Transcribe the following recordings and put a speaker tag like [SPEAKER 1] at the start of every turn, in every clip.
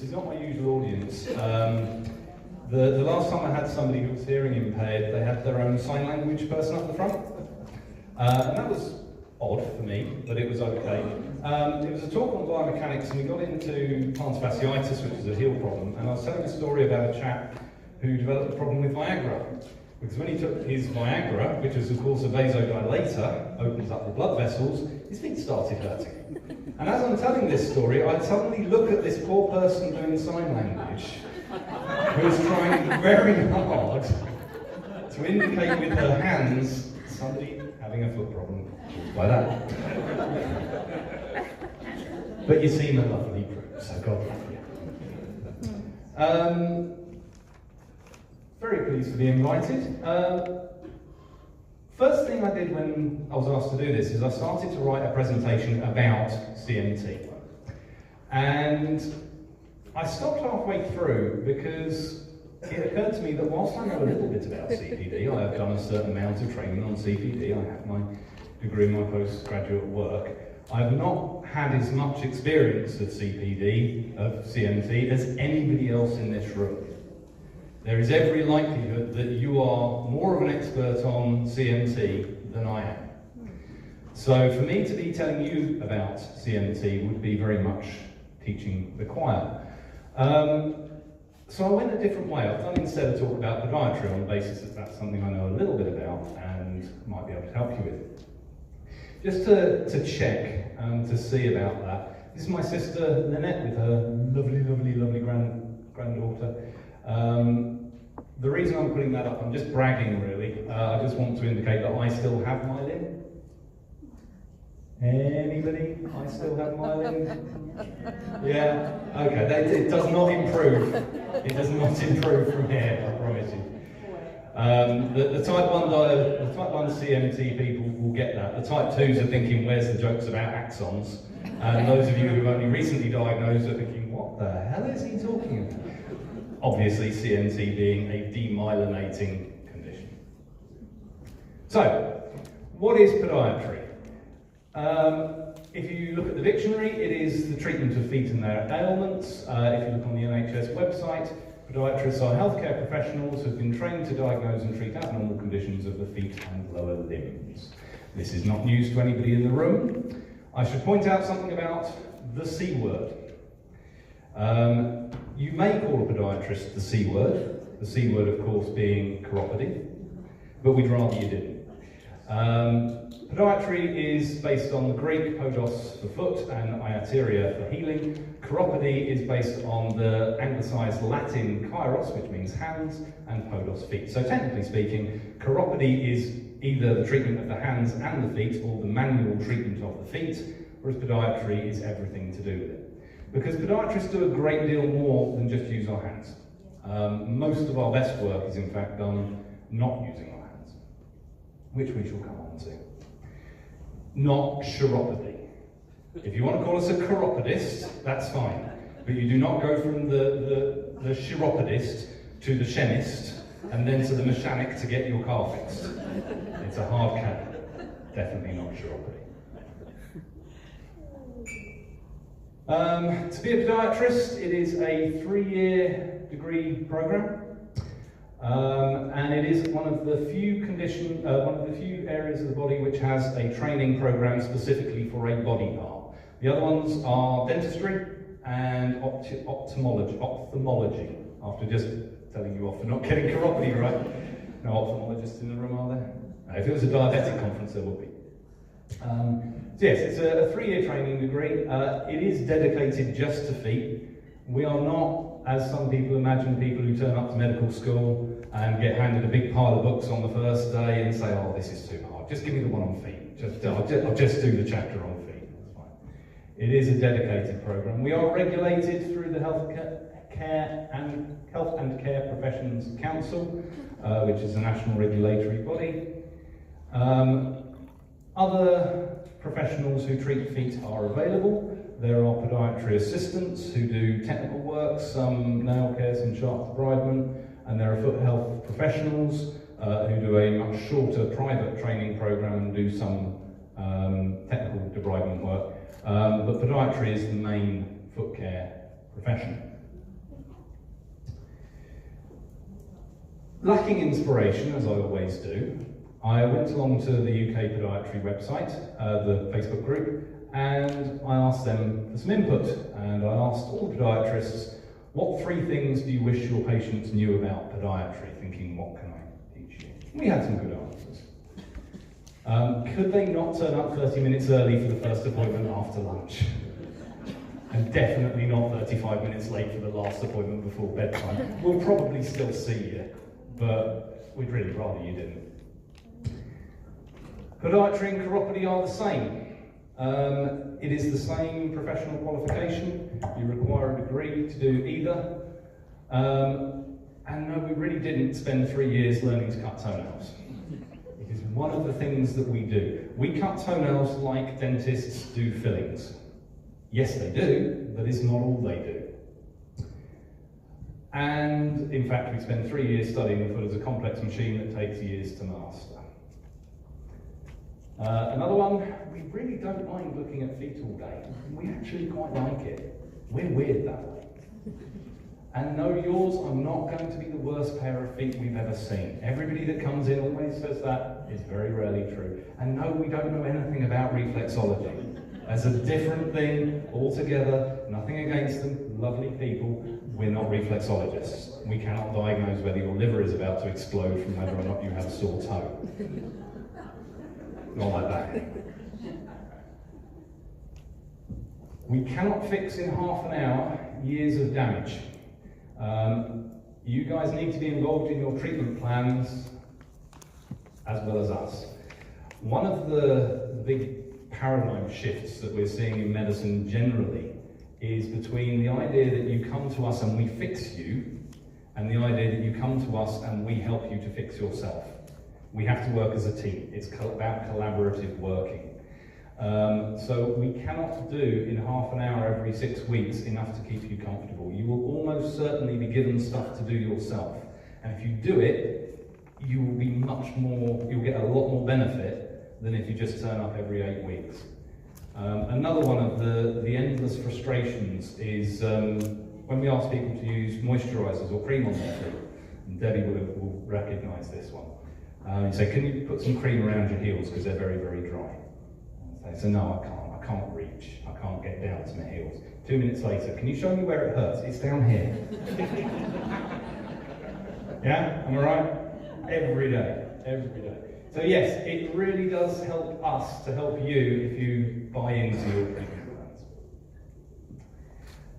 [SPEAKER 1] This is not my usual audience. The last time I had somebody who was hearing impaired, they had their own sign language person up the front. And that was odd for me, but it was okay. It was a talk on biomechanics, and we got into plantar fasciitis, which is a heel problem. And I was telling a story about a chap who developed a problem with Viagra. Because when he took his Viagra, which is of course a vasodilator, opens up the blood vessels, his feet started hurting. And as I'm telling this story, I suddenly look at this poor person doing sign language, who is trying very hard to indicate with her hands somebody having a foot problem, like that. But you seem a lovely group, so God love you. Very pleased to be invited. First thing I did when I was asked to do this is I started to write a presentation about CMT. And I stopped halfway through because it occurred to me that whilst I know a little bit about CPD, I have done a certain amount of training on CPD, I have my degree in my postgraduate work, I have not had as much experience of CPD, of CMT, as anybody else in this room. There is every likelihood that you are more of an expert on CMT than I am. So for me to be telling you about CMT would be very much teaching the choir. So I went a different way. I've done instead of talk about podiatry on the basis that that's something I know a little bit about and might be able to help you with. Just to check and to see about that. This is my sister Lynette with her lovely granddaughter. The reason I'm putting that up, I'm just bragging really. I just want to indicate that I still have my limb. Anybody? I still have my limb? Yeah? Okay, it does not improve. It does not improve from here, I promise you. The type 1 CMT people will get that. The type 2s are thinking, where's the jokes about axons? And those of you who've only recently diagnosed are thinking, what the hell is he talking about? Obviously, CMT being a demyelinating condition. So, what is podiatry? If you look at the dictionary, it is the treatment of feet and their ailments. If you look on the NHS website, podiatrists are healthcare professionals who have been trained to diagnose and treat abnormal conditions of the feet and lower limbs. This is not news to anybody in the room. I should point out something about the C word. You may call a podiatrist the C word, the C word of course being chiropody, but we'd rather you didn't. Podiatry is based on the Greek podos for foot and iateria for healing. Chiropody is based on the anglicised Latin kairos, which means hands, and podos, feet. So technically speaking, chiropody is either the treatment of the hands and the feet or the manual treatment of the feet, whereas podiatry is everything to do with it. Because podiatrists do a great deal more than just use our hands. Most of our best work is in fact done not using our hands, which we shall come on to. Not chiropody. If you want to call us a chiropodist, that's fine. But you do not go from the chiropodist to the chemist and then to the mechanic to get your car fixed. It's a hard cut. Definitely not chiropody. To be a podiatrist, it is a 3-year degree program, and it is one of the few areas of the body which has a training program specifically for a body part. The other ones are dentistry and ophthalmology. After just telling you off for not getting chiropody right, no ophthalmologists in the room, are there? No, if it was a diabetic conference, there would be. So yes, it's a 3-year training degree. It is dedicated just to feet. We are not, as some people imagine, people who turn up to medical school and get handed a big pile of books on the first day and say, oh, this is too hard, just give me the one on feet. I'll just do the chapter on feet, that's fine. It is a dedicated program. We are regulated through the Health and Care Professions Council, which is a national regulatory body. Other professionals who treat feet are available. There are podiatry assistants who do technical work, some nail care, some sharp debridement, and there are foot health professionals who do a much shorter private training program and do some technical debridement work. But podiatry is the main foot care profession. Lacking inspiration, as I always do, I went along to the UK Podiatry website, the Facebook group, and I asked them for some input. And I asked all the podiatrists, what 3 things do you wish your patients knew about podiatry? Thinking, what can I teach you? We had some good answers. Could they not turn up 30 minutes early for the first appointment after lunch? And definitely not 35 minutes late for the last appointment before bedtime. We'll probably still see you, but we'd really rather you didn't. Podiatry and chiropody are the same. It is the same professional qualification. You require a degree to do either. And no, we really didn't spend 3 years learning to cut toenails. It is one of the things that we do. We cut toenails like dentists do fillings. Yes, they do, but it's not all they do. And in fact, we spend 3 years studying the foot as a complex machine that takes years to master. Another one, we really don't mind looking at feet all day. We actually quite like it. We're weird that way. And no, yours are not going to be the worst pair of feet we've ever seen. Everybody that comes in always says that. It's very rarely true. And no, we don't know anything about reflexology. That's a different thing altogether. Nothing against them, lovely people. We're not reflexologists. We cannot diagnose whether your liver is about to explode from whether or not you have a sore toe. Not like that. We cannot fix in half an hour years of damage. You guys need to be involved in your treatment plans as well as us. One of the big paradigm shifts that we're seeing in medicine generally is between the idea that you come to us and we fix you, and the idea that you come to us and we help you to fix yourself. We have to work as a team. It's about collaborative working. So we cannot do in half an hour every 6 weeks enough to keep you comfortable. You will almost certainly be given stuff to do yourself. And if you do it, you will be you'll get a lot more benefit than if you just turn up every 8 weeks. Another one of the endless frustrations is when we ask people to use moisturisers or cream on their feet, and Debbie will recognise this one. You say, can you put some cream around your heels because they're very, very dry? And they say, no, I can't reach, I can't get down to my heels. 2 minutes later, can you show me where it hurts? It's down here. Yeah, am I right? Every day, every day. So yes, it really does help us to help you if you buy into your treatment plans.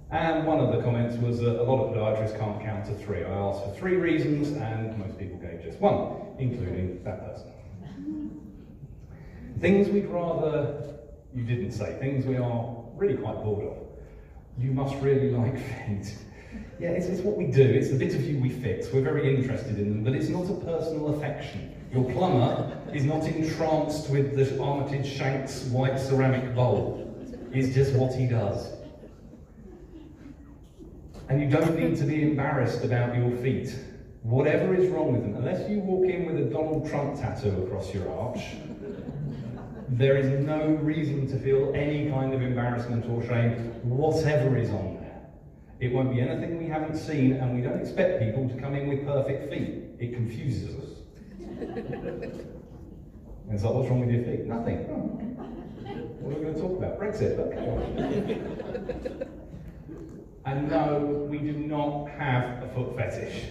[SPEAKER 1] And one of the comments was that a lot of podiatrists can't count to 3. I asked for 3 reasons and most people gave just 1, including that person. Things we'd rather you didn't say, things we are really quite bored of. You must really like feet. Yeah, it's what we do, it's the bit of you we fix. We're very interested in them, but it's not a personal affection. Your plumber is not entranced with the Armitage Shanks white ceramic bowl. It's just what he does. And you don't need to be embarrassed about your feet. Whatever is wrong with them, unless you walk in with a Donald Trump tattoo across your arch, there is no reason to feel any kind of embarrassment or shame, whatever is on there. It won't be anything we haven't seen, and we don't expect people to come in with perfect feet. It confuses us. And it's like, what's wrong with your feet? Nothing. What are we going to talk about? Brexit, okay. And no, we do not have a foot fetish.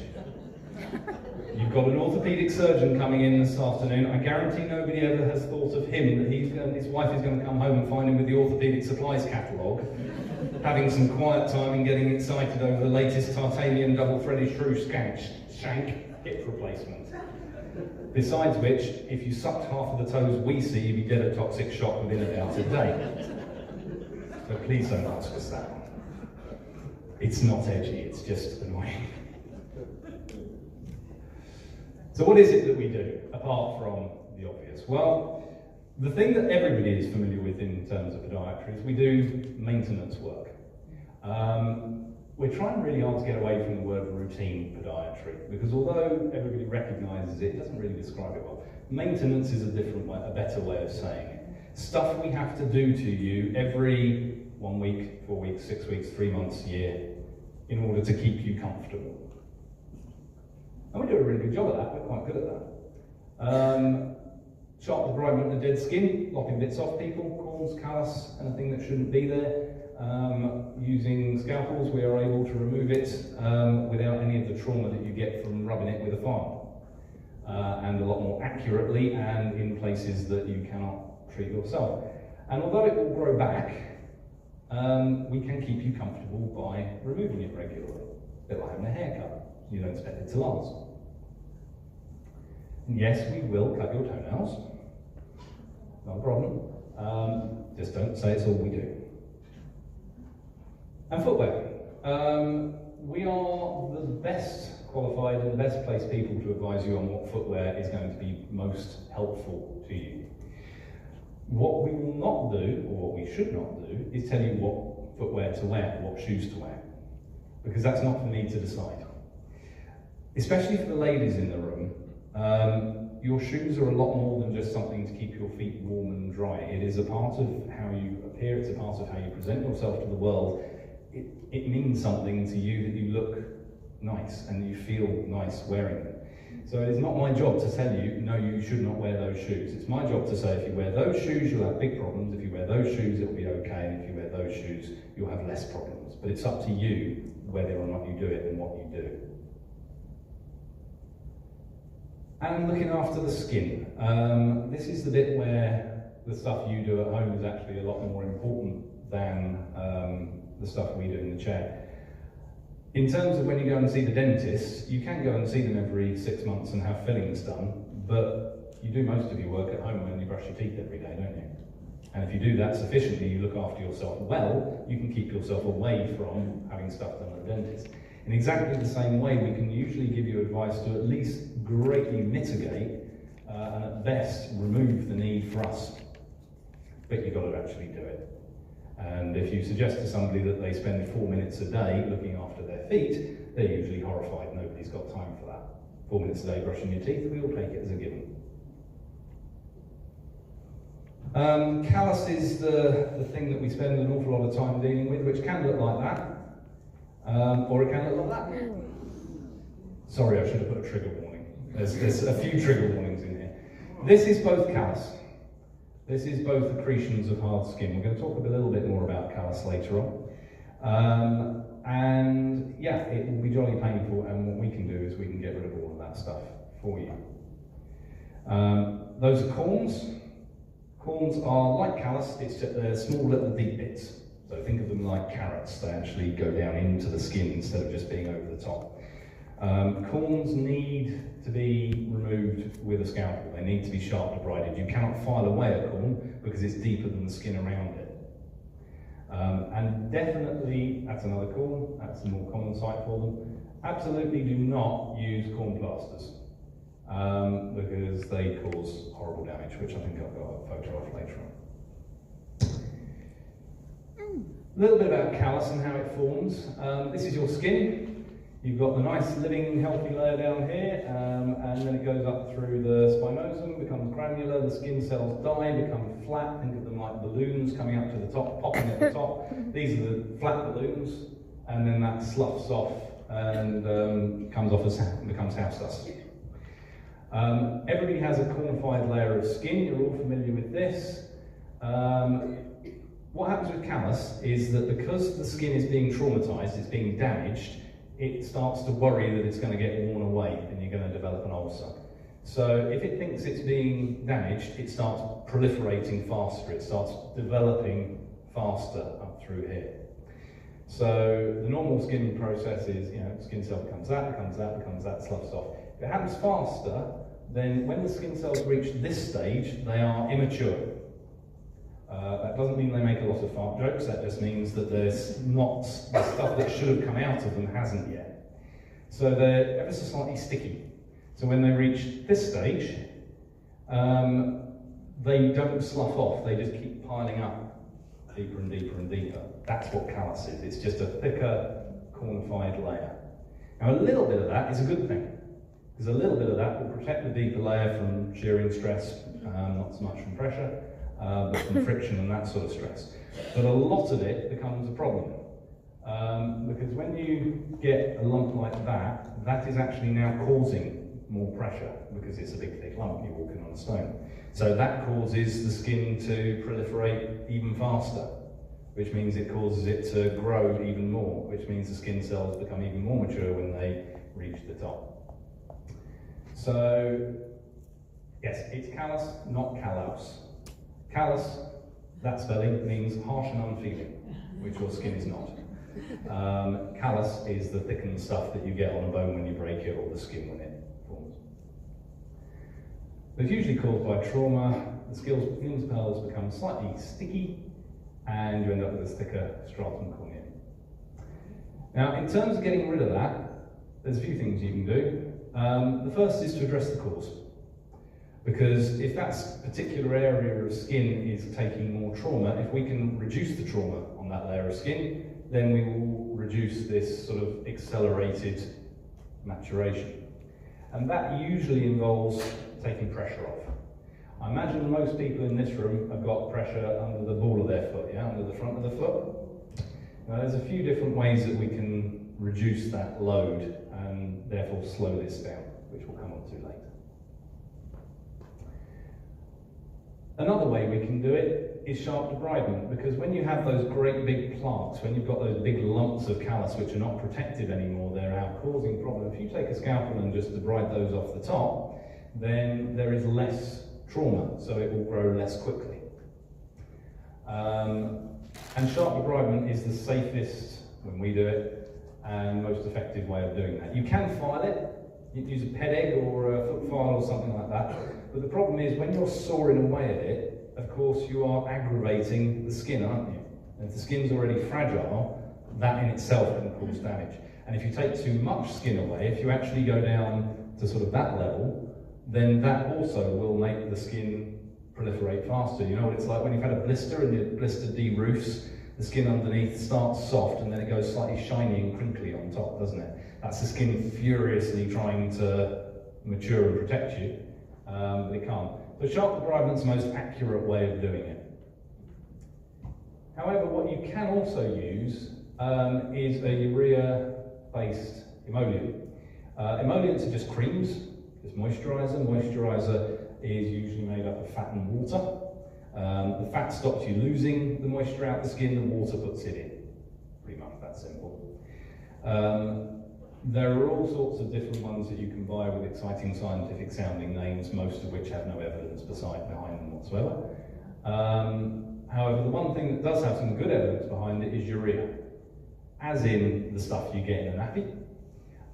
[SPEAKER 1] You've got an orthopaedic surgeon coming in this afternoon. I guarantee nobody ever has thought of him, that his wife is going to come home and find him with the orthopaedic supplies catalogue, having some quiet time and getting excited over the latest titanium double-threaded shrew shank hip replacement. Besides which, if you sucked half of the toes we see, you'd be dead of toxic shock within about a day. So please don't ask us that. It's not edgy, it's just annoying. So what is it that we do, apart from the obvious? Well, the thing that everybody is familiar with in terms of podiatry is we do maintenance work. We're trying really hard to get away from the word routine podiatry, because although everybody recognises it, it doesn't really describe it well. Maintenance is a different way, a better way of saying it. Stuff we have to do to you every 1 week, 4 weeks, 6 weeks, 3 months, a year, in order to keep you comfortable. And we do a really good job at that, we're quite good at that. Sharp debridement of dead skin, lopping bits off people, corns, callus, anything that shouldn't be there. Using scalpels, we are able to remove it without any of the trauma that you get from rubbing it with a file. And a lot more accurately and in places that you cannot treat yourself. And although it will grow back, we can keep you comfortable by removing it regularly. A bit like having a haircut. You don't expect it to last. And yes, we will cut your toenails. Not a problem. Just don't say it's all we do. And footwear. We are the best qualified and the best placed people to advise you on what footwear is going to be most helpful to you. What we will not do, or what we should not do, is tell you what footwear to wear, what shoes to wear. Because that's not for me to decide. Especially for the ladies in the room, your shoes are a lot more than just something to keep your feet warm and dry. It is a part of how you appear, it's a part of how you present yourself to the world. It means something to you that you look nice and you feel nice wearing them. So it is not my job to tell you, no, you should not wear those shoes. It's my job to say, if you wear those shoes, you'll have big problems. If you wear those shoes, it'll be okay. And if you wear those shoes, you'll have less problems. But it's up to you whether or not you do it and what you do. And looking after the skin. This is the bit where the stuff you do at home is actually a lot more important than the stuff we do in the chair. In terms of when you go and see the dentist, you can go and see them every 6 months and have fillings done, but you do most of your work at home when you brush your teeth every day, don't you? And if you do that sufficiently, you look after yourself well, you can keep yourself away from having stuff done at the dentist. In exactly the same way, we can usually give you advice to at least greatly mitigate and at best remove the need for us. But you've got to actually do it. And if you suggest to somebody that they spend 4 minutes a day looking after their feet, they're usually horrified. Nobody's got time for that. 4 minutes a day brushing your teeth, we all take it as a given. Callus is the thing that we spend an awful lot of time dealing with, which can look like that. Or it can look like that. Sorry, I should have put a trigger warning. There's a few trigger warnings in here. This is both callus. This is both accretions of hard skin. We're going to talk a little bit more about callus later on. And yeah, it will be jolly painful, and what we can do is we can get rid of all of that stuff for you. Those are corns. Corns are like callus, it's just they're small little deep bits. So think of them like carrots. They actually go down into the skin instead of just being over the top. Corns need to be removed with a scalpel. They need to be sharp debrided. You cannot file away a corn because it's deeper than the skin around it. And definitely, that's another corn, that's a more common sight for them. Absolutely do not use corn plasters because they cause horrible damage, which I think I've got a photo of later on. A little bit about callus and how it forms. This is your skin. You've got the nice living healthy layer down here, and then it goes up through the spinosum, becomes granular, the skin cells die, become flat. Think of them like balloons coming up to the top, popping at the top. These are the flat balloons, and then that sloughs off and comes off as becomes house dust. Everybody has a cornified layer of skin. You're all familiar with this. What happens with callus is that because the skin is being traumatized, it's being damaged, it starts to worry that it's going to get worn away and you're going to develop an ulcer. So if it thinks it's being damaged, it starts proliferating faster, it starts developing faster up through here. So the normal skin process is, skin cell becomes that, sloughs off. If it happens faster, then when the skin cells reach this stage, they are immature. That doesn't mean they make a lot of fart jokes, that just means that there's not, the stuff that should have come out of them hasn't yet. So they're ever so slightly sticky. So when they reach this stage, they don't slough off, they just keep piling up deeper and deeper and deeper. That's what callus is, it's just a thicker, cornified layer. Now a little bit of that is a good thing, because a little bit of that will protect the deeper layer from shearing stress, not so much from pressure, but from friction and that sort of stress. But a lot of it becomes a problem. because when you get a lump like that, that is actually now causing more pressure because it's a big thick lump, you're walking on a stone. So that causes the skin to proliferate even faster, which means it causes it to grow even more, which means the skin cells become even more mature when they reach the top. So, yes, it's callus, not callus. Callus, that spelling, means harsh and unfeeling, which your skin is not. Callus is the thickened stuff that you get on a bone when you break it, or the skin when it forms. It's usually caused by trauma. The skin cells become slightly sticky, and you end up with a thicker stratum corneum. Now, in terms of getting rid of that, there's a few things you can do. The first is to address the cause. Because if that particular area of skin is taking more trauma, if we can reduce the trauma on that layer of skin, then we will reduce this sort of accelerated maturation. And that usually involves taking pressure off. I imagine most people in this room have got pressure under the ball of their foot, yeah, under the front of the foot. Now there's a few different ways that we can reduce that load and therefore slow this down, which we'll come on to later. Another way we can do it is sharp debridement, because when you have those great big plaques, when you've got those big lumps of callus which are not protected anymore, they're now causing problems. If you take a scalpel and just debride those off the top, then there is less trauma, so it will grow less quickly. And sharp debridement is the safest, when we do it, and most effective way of doing that. You can file it. You can use a ped egg or a foot file or something like that. But the problem is, when you're sawing away at it, of course you are aggravating the skin, aren't you? And if the skin's already fragile, that in itself can cause damage. And if you take too much skin away, if you actually go down to sort of that level, then that also will make the skin proliferate faster. You know what it's like when you've had a blister and your blister de-roofs, the skin underneath starts soft and then it goes slightly shiny and crinkly on top, doesn't it? That's the skin furiously trying to mature and protect you, but it can't. So sharp debridement's the most accurate way of doing it. However, what you can also use is a urea-based emollient. Emollients are just creams, just moisturiser. Moisturiser is usually made up of fat and water. The fat stops you losing the moisture out the skin, the water puts it in. Pretty much that simple. There are all sorts of different ones that you can buy with exciting scientific sounding names, most of which have no evidence behind them whatsoever. However, the one thing that does have some good evidence behind it is urea, as in the stuff you get in a nappy.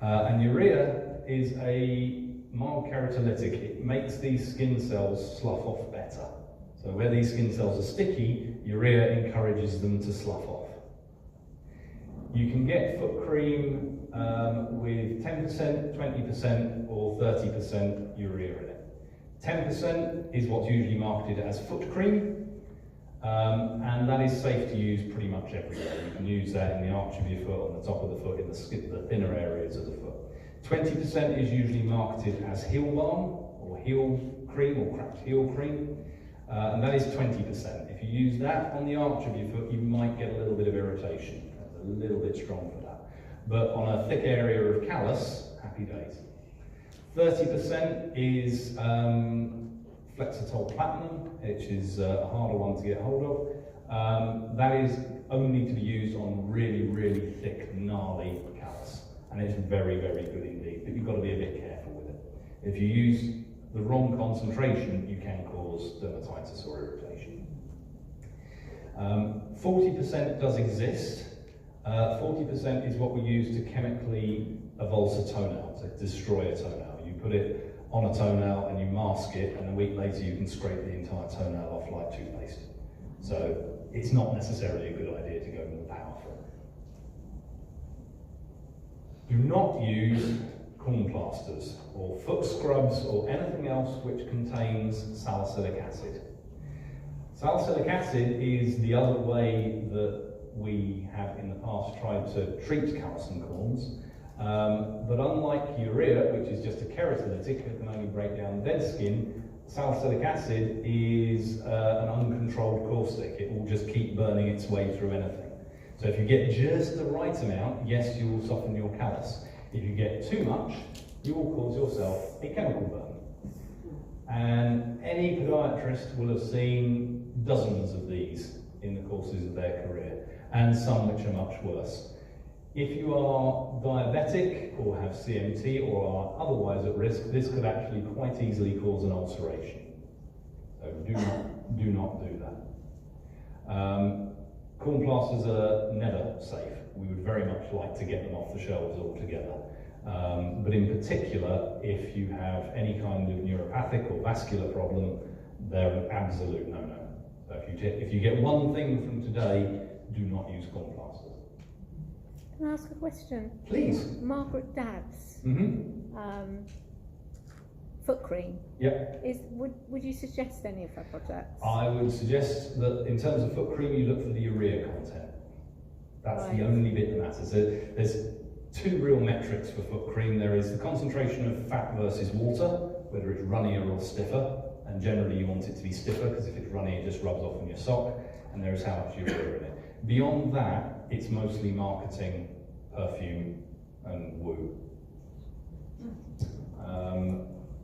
[SPEAKER 1] And urea is a mild keratolytic. It makes these skin cells slough off better. So where these skin cells are sticky, urea encourages them to slough off. You can get foot cream with 10%, 20% or 30% urea in it. 10% is what's usually marketed as foot cream, and that is safe to use pretty much everywhere. You can use that in the arch of your foot, on the top of the foot, in the thinner areas of the foot. 20% is usually marketed as heel balm or heel cream or cracked heel cream, and that is 20%. If you use that on the arch of your foot, you might get a little bit of irritation. That's a little bit strong for that. But on a thick area of callus, happy days. 30% is Flexitol Platinum, which is a harder one to get hold of. That is only to be used on really, really thick, gnarly callus. And it's very, very good indeed, but you've got to be a bit careful with it. If you use the wrong concentration, you can cause dermatitis or irritation. 40% does exist. 40% is what we use to chemically avulse a toenail, to destroy a toenail. You put it on a toenail and you mask it, and a week later you can scrape the entire toenail off like toothpaste. So it's not necessarily a good idea to go more powerful. Do not use corn plasters or foot scrubs or anything else which contains salicylic acid. Salicylic acid is the other way that we have in the past tried to treat callus and corns, but unlike urea, which is just a keratolytic that can only break down dead skin, salicylic acid is an uncontrolled caustic. It will just keep burning its way through anything. So if you get just the right amount, yes, you will soften your callus. If you get too much, you will cause yourself a chemical burn. And any podiatrist will have seen dozens of these in the courses of their career, and some which are much worse. If you are diabetic or have CMT or are otherwise at risk, this could actually quite easily cause an ulceration. So do not do that. Corn plasters are never safe. We would very much like to get them off the shelves altogether. But in particular, if you have any kind of neuropathic or vascular problem, they're an absolute no-no. So if you get one thing from today, do not use corn plasters.
[SPEAKER 2] Can I ask a question?
[SPEAKER 1] Please.
[SPEAKER 2] Margaret Dabbs, foot cream.
[SPEAKER 1] Yep.
[SPEAKER 2] Would you suggest any of her products?
[SPEAKER 1] I would suggest that in terms of foot cream, you look for the urea content. That's the only bit that matters. There's two real metrics for foot cream. There is the concentration of fat versus water, whether it's runnier or stiffer, and generally you want it to be stiffer because if it's runny it just rubs off on your sock, and there is how much urea in it. Beyond that, it's mostly marketing, perfume, and woo.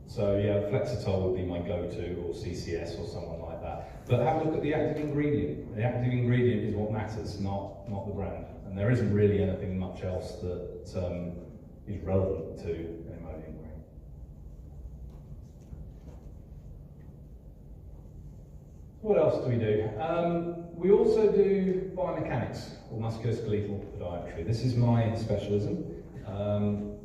[SPEAKER 1] So yeah, Flexitol would be my go-to, or CCS or someone like that. But have a look at the active ingredient. The active ingredient is what matters, not the brand. And there isn't really anything much else that is relevant to an ammonium cream. What else do we do? We also do biomechanics, or musculoskeletal podiatry. This is my specialism,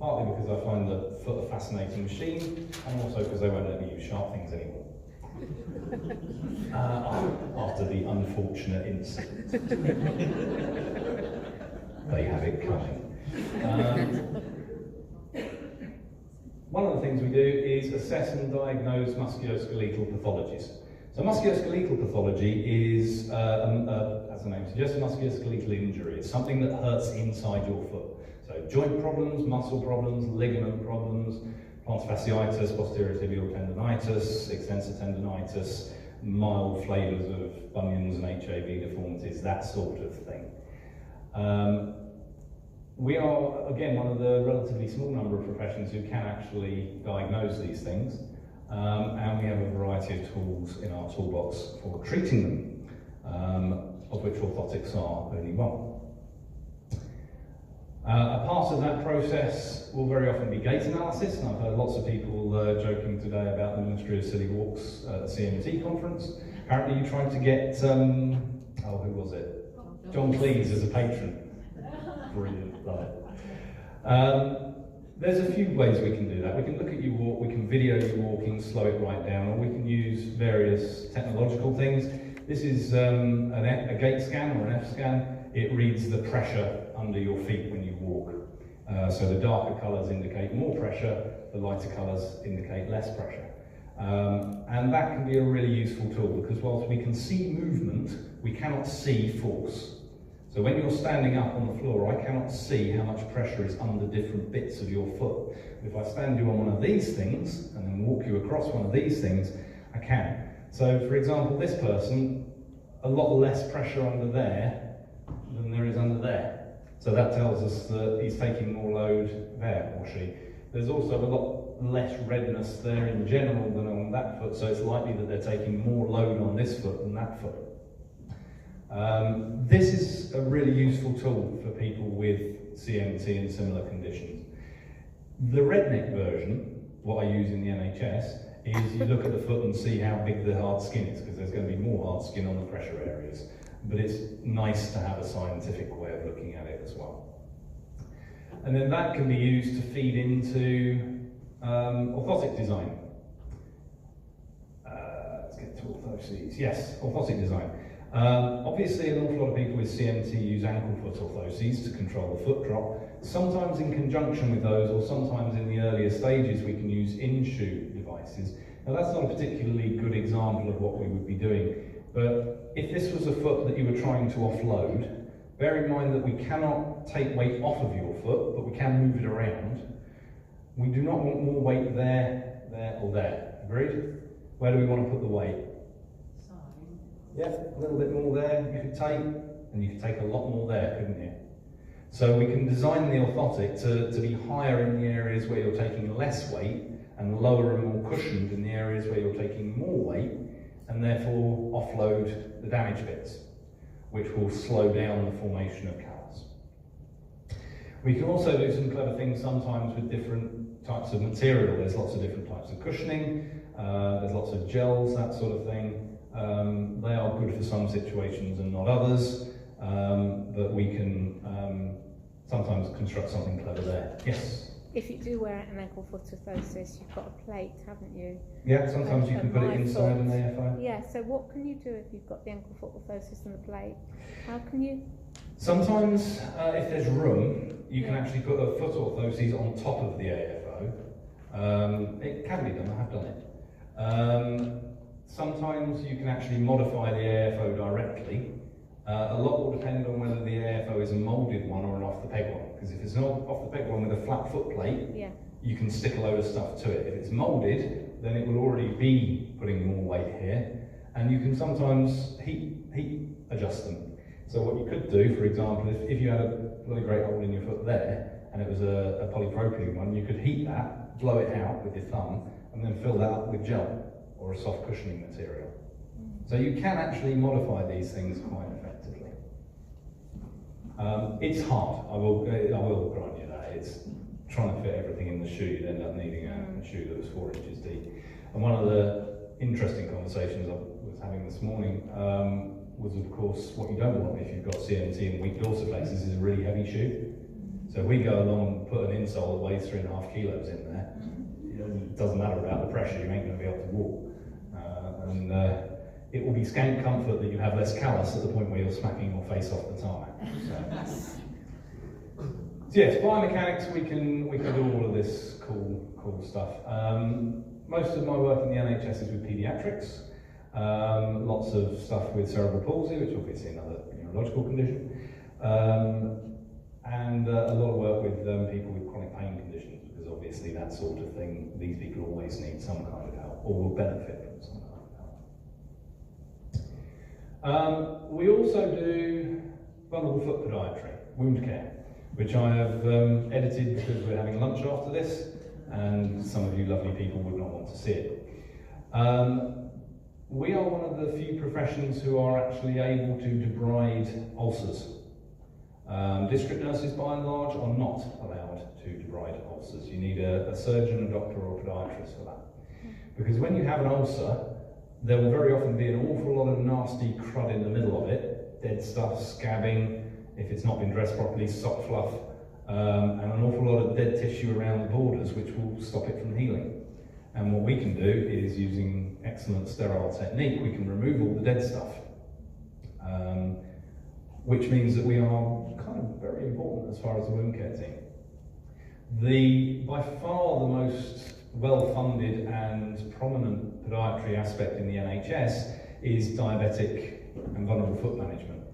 [SPEAKER 1] partly because I find the foot a fascinating machine, and also because they won't let me use sharp things anymore. After the unfortunate incident. They have it coming. One of the things we do is assess and diagnose musculoskeletal pathologies. So musculoskeletal pathology is, as the name suggests, a musculoskeletal injury. It's something that hurts inside your foot. So joint problems, muscle problems, ligament problems, plantar fasciitis, posterior tibial tendonitis, extensor tendonitis, mild flavours of bunions and HAV deformities, that sort of thing. We are, again, one of the relatively small number of professions who can actually diagnose these things, and we have a variety of tools in our toolbox for treating them, of which orthotics are only one. A part of that process will very often be gait analysis, and I've heard lots of people joking today about the Ministry of Silly Walks at the CMT conference. Apparently you tried to get, who was it? John Cleese as a patron. Brilliant, love it. There's a few ways we can do that. We can look at you walk, we can video you walking, slow it right down, or we can use various technological things. This is a gait scan or an F scan. It reads the pressure under your feet when you walk. So the darker colours indicate more pressure, the lighter colours indicate less pressure. And that can be a really useful tool because whilst we can see movement, we cannot see force. So when you're standing up on the floor, I cannot see how much pressure is under different bits of your foot. If I stand you on one of these things and then walk you across one of these things, I can. So for example, this person, a lot less pressure under there than there is under there. So that tells us that he's taking more load there, or she. There's also a lot less redness there in general than on that foot, so it's likely that they're taking more load on this foot than that foot. This is a really useful tool for people with CMT and similar conditions. The redneck version, what I use in the NHS, is you look at the foot and see how big the hard skin is, because there's going to be more hard skin on the pressure areas. But it's nice to have a scientific way of looking at it as well. And then that can be used to feed into orthotic design. Let's get to orthoses. Yes, orthotic design. Obviously, an awful lot of people with CMT use ankle foot orthoses to control the foot drop. Sometimes in conjunction with those, or sometimes in the earlier stages, we can use in-shoe devices. Now that's not a particularly good example of what we would be doing, but if this was a foot that you were trying to offload, bear in mind that we cannot take weight off of your foot, but we can move it around. We do not want more weight there, there, or there. Agreed? Where do we want to put the weight? Yeah, a little bit more there. You could take and you could take a lot more there, couldn't you? So we can design the orthotic to be higher in the areas where you're taking less weight and lower and more cushioned in the areas where you're taking more weight, and therefore offload the damaged bits, which will slow down the formation of callus. We can also do some clever things sometimes with different types of material. There's lots of different types of cushioning, there's lots of gels, that sort of thing. They are good for some situations and not others, but we can sometimes construct something clever there. Yes?
[SPEAKER 2] If you do wear an ankle foot orthosis, you've got a plate, haven't you?
[SPEAKER 1] Yeah, sometimes you can put it inside an AFO.
[SPEAKER 2] Yeah, so what can you do if you've got the ankle foot orthosis and the plate? How can you?
[SPEAKER 1] Sometimes, if there's room, you can actually put a foot orthosis on top of the AFO. It can be done, I have done it. Sometimes you can actually modify the AFO directly. A lot will depend on whether the AFO is a moulded one or an off-the-peg one. Because if it's an off-the-peg one with a flat foot plate, you can stick a load of stuff to it. If it's moulded, then it will already be putting more weight here. And you can sometimes heat adjust them. So what you could do, for example, if you had a bloody great hole in your foot there, and it was a polypropylene one, you could heat that, blow it out with your thumb, and then fill that up with gel or a soft cushioning material. So you can actually modify these things quite effectively. It's hard, I will grant you that. It's trying to fit everything in the shoe. You'd end up needing a shoe that was 4 inches deep. And one of the interesting conversations I was having this morning was, of course, what you don't want if you've got CMT and weak dorsiflexes is a really heavy shoe. So if we go along and put an insole that weighs 3.5 kilos in there, it doesn't matter about the pressure, you ain't going to be able to walk. It will be scant comfort that you have less callus at the point where you're smacking your face off the tarmac. So yes, biomechanics, we can do all of this cool stuff. Most of my work in the NHS is with pediatrics. Lots of stuff with cerebral palsy, which is obviously another neurological condition. And a lot of work with people with chronic pain conditions, because obviously that sort of thing, these people always need some kind of help, or will benefit from some kind of help. We also do vulnerable foot podiatry, wound care, which I have edited because we're having lunch after this, and some of you lovely people would not want to see it. We are one of the few professions who are actually able to debride ulcers. District nurses, by and large, are not allowed to debride ulcers. You need a surgeon, a doctor, or a podiatrist for that. Because when you have an ulcer, there will very often be an awful lot of nasty crud in the middle of it, dead stuff, scabbing, if it's not been dressed properly, sock fluff, and an awful lot of dead tissue around the borders, which will stop it from healing. And what we can do is, using excellent sterile technique, we can remove all the dead stuff. Which means that we are kind of very important as far as the wound care team. By far the most well-funded and prominent podiatry aspect in the NHS is diabetic and vulnerable foot management,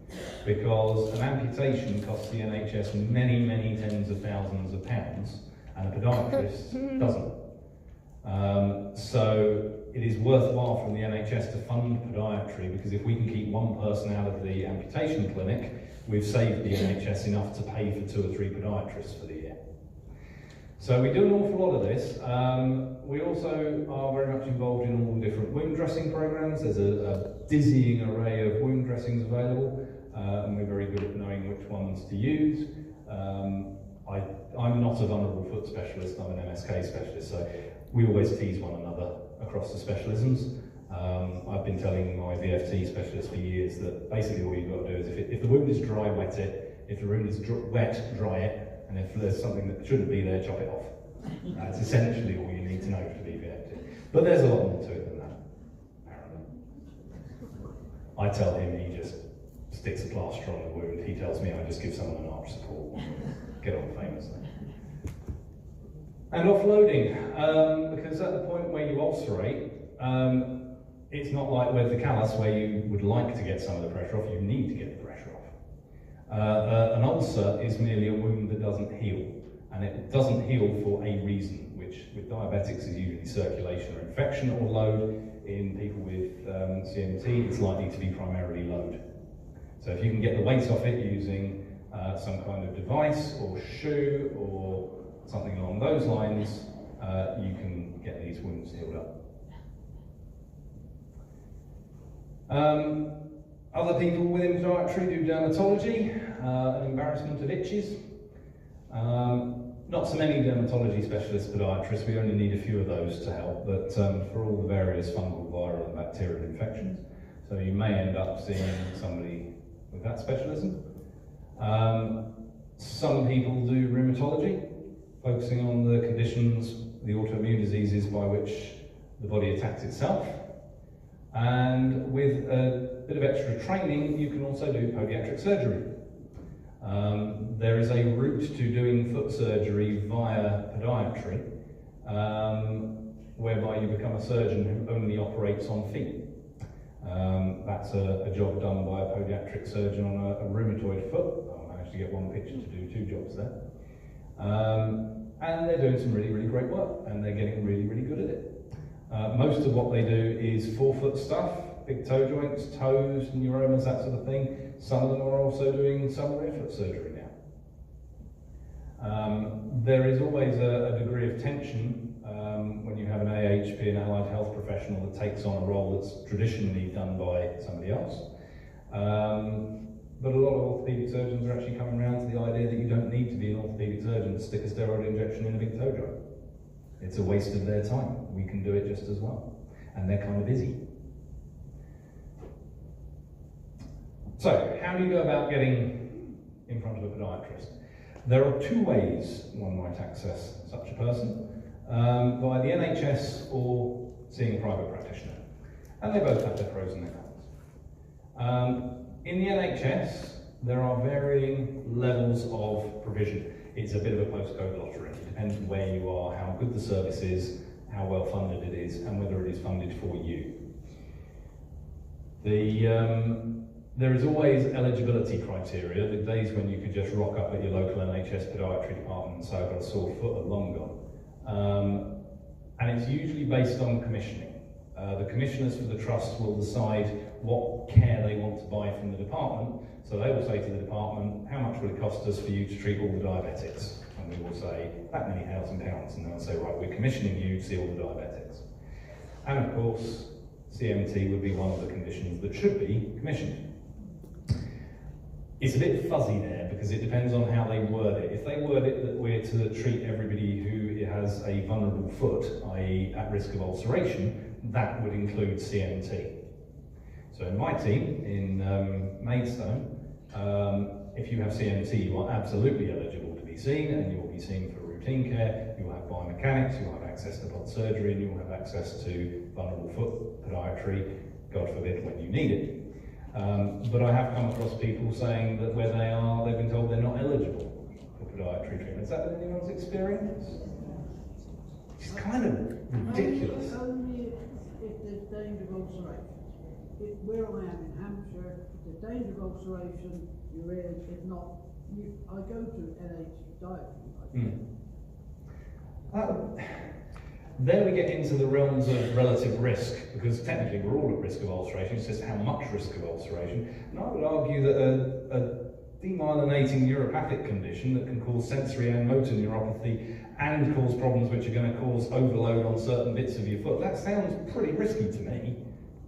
[SPEAKER 1] because an amputation costs the NHS many, many tens of thousands of pounds, and a podiatrist doesn't. So it is worthwhile from the NHS to fund podiatry, because if we can keep one person out of the amputation clinic, we've saved the NHS enough to pay for 2 or 3 podiatrists for the year. So we do an awful lot of this. We also are very much involved in all the different wound dressing programs. There's a dizzying array of wound dressings available, and we're very good at knowing which ones to use. I'm not a vulnerable foot specialist, I'm an MSK specialist, so we always tease one another across the specialisms. I've been telling my VFT specialist for years that basically all you've got to do is, if the wound is dry, wet it. If the wound is wet, dry it. And if there's something that shouldn't be there, chop it off. That's essentially all you need to know to be VFT. But there's a lot more to it than that, apparently. I tell him he just sticks a plaster on the wound. He tells me I just give someone an arch support. Get on famously. And offloading, because at the point where you ulcerate, it's not like with the callus where you would like to get some of the pressure off, you need to get the pressure off. An ulcer is merely a wound that doesn't heal, and it doesn't heal for a reason, which with diabetics is usually circulation or infection or load. In people with CMT, it's likely to be primarily load. So if you can get the weight off it using some kind of device or shoe or something along those lines, you can get these wounds healed up. Other people within podiatry do dermatology, an embarrassment of itches. Not so many dermatology specialist podiatrists, we only need a few of those to help, but for all the various fungal, viral and bacterial infections. So you may end up seeing somebody with that specialism. Some people do rheumatology, focusing on the conditions, the autoimmune diseases by which the body attacks itself. And with a bit of extra training, you can also do podiatric surgery. There is a route to doing foot surgery via podiatry, whereby you become a surgeon who only operates on feet. That's a job done by a podiatric surgeon on a rheumatoid foot. I managed to get one picture to do 2 jobs there. And they're doing some really, really great work, and they're getting really, really good at it. Most of what they do is forefoot stuff, big toe joints, toes, neuromas, that sort of thing. Some of them are also doing some rear foot surgery now. There is always a degree of tension when you have an AHP, an allied health professional, that takes on a role that's traditionally done by somebody else. But a lot of orthopaedic surgeons are actually coming around to the idea that you don't need to be an orthopaedic surgeon to stick a steroid injection in a big toe joint. It's a waste of their time. We can do it just as well. And they're kind of busy. So, how do you go about getting in front of a podiatrist? There are 2 ways one might access such a person, via the NHS or seeing a private practitioner. And they both have their pros and their cons. In the NHS, there are varying levels of provision. It's a bit of a postcode lottery. It depends on where you are, how good the service is, how well funded it is, and whether it is funded for you. There is always eligibility criteria. The days when you could just rock up at your local NHS podiatry department and say, I've got a sore foot, are long gone. And it's usually based on commissioning. The commissioners for the trust will decide what care they want to buy from the department. So they will say to the department, how much will it cost us for you to treat all the diabetics? And we will say, that many £1,000. And they'll say, right, we're commissioning you to see all the diabetics. And of course, CMT would be one of the conditions that should be commissioned. It's a bit fuzzy there because it depends on how they word it. If they word it that we're to treat everybody who has a vulnerable foot, i.e. at risk of ulceration, that would include CMT. So in my team, in Maidstone, if you have CMT, you are absolutely eligible to be seen, and you will be seen for routine care. You will have biomechanics, you will have access to pod surgery, and you will have access to vulnerable foot podiatry, God forbid, when you need it. But I have come across people saying that where they are, they've been told they're not eligible for podiatry treatment. Has that been anyone's experience? It's kind of ridiculous.
[SPEAKER 3] Only if there's danger of ulceration. Where I am in Hampshire, if there's danger of ulceration, you're in. If not, I go to NH dietary.
[SPEAKER 1] There we get into the realms of relative risk, because technically we're all at risk of ulceration, it's just how much risk of ulceration. And I would argue that a demyelinating neuropathic condition that can cause sensory and motor neuropathy and cause problems which are going to cause overload on certain bits of your foot, that sounds pretty risky to me,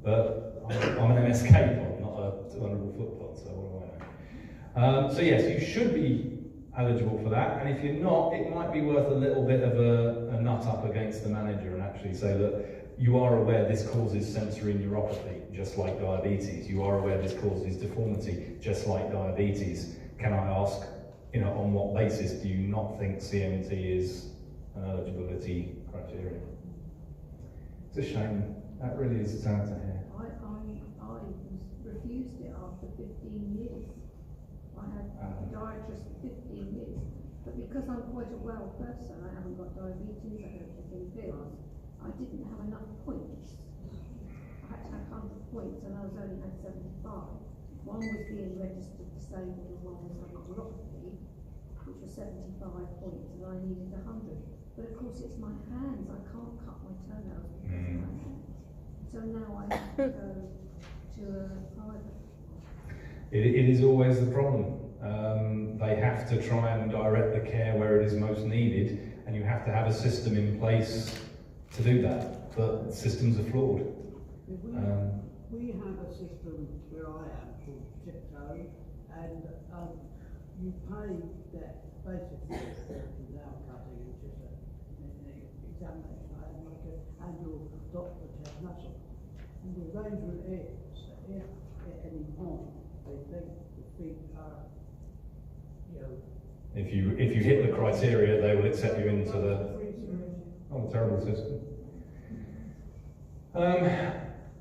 [SPEAKER 1] but I'm an MSK pod, not a vulnerable foot pod, so what do I know? So yes, you should be eligible for that, and if you're not, it might be worth a little bit of a nut up against the manager and actually say that you are aware this causes sensory neuropathy, just like diabetes. You are aware this causes deformity, just like diabetes. Can I ask, on what basis do you not think CMT is an eligibility criterion? It's a shame. That really is sad to hear.
[SPEAKER 3] I refused it after 15 years. I had a podiatrist for 15 years, but because I'm quite a well person, I haven't got diabetes, I don't take any pills, I didn't have enough points. I had to have 100 points and I was only at 75. One was being registered disabled and one was having neuropathy, which was 75 points, and I needed 100. But of course it's my hands, I can't cut my toenails because of my hands. So now I have to go to a private.
[SPEAKER 1] It is always the problem. They have to try and direct the care where it is most needed, and you have to have a system in place to do that, but systems are flawed.
[SPEAKER 4] We have a system where I am called Tiptoe, and you pay that basically without cutting, it's just an examination I have like an annual doctor test, and that's all. And the arrangement is that if at any point they think the feet are, you know,
[SPEAKER 1] If you hit the criteria, they will accept you into the terrible system.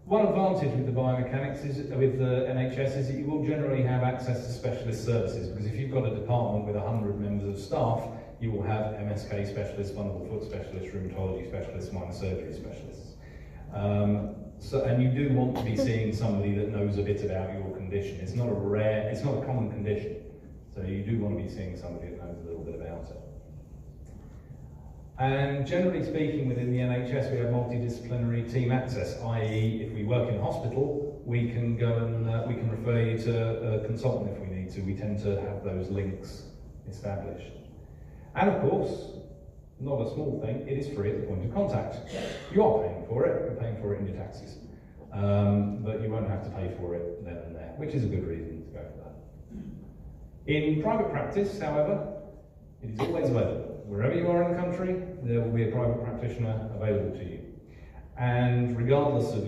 [SPEAKER 1] One advantage with the biomechanics is with the NHS is that you will generally have access to specialist services, because if you've got a department with 100 members of staff, you will have MSK specialists, vulnerable foot specialists, rheumatology specialists, minor surgery specialists. And you do want to be seeing somebody that knows a bit about your condition. It's not a common condition. So you do want to be seeing somebody that knows a little bit about it. And generally speaking, within the NHS, we have multidisciplinary team access, i.e. if we work in hospital, we can go and we can refer you to a consultant if we need to. We tend to have those links established. And of course, not a small thing, it is free at the point of contact. You are paying for it, you're paying for it in your taxes. But you won't have to pay for it then and there, which is a good reason to go for that. In private practice, however, it is always available. Wherever you are in the country, there will be a private practitioner available to you. And regardless of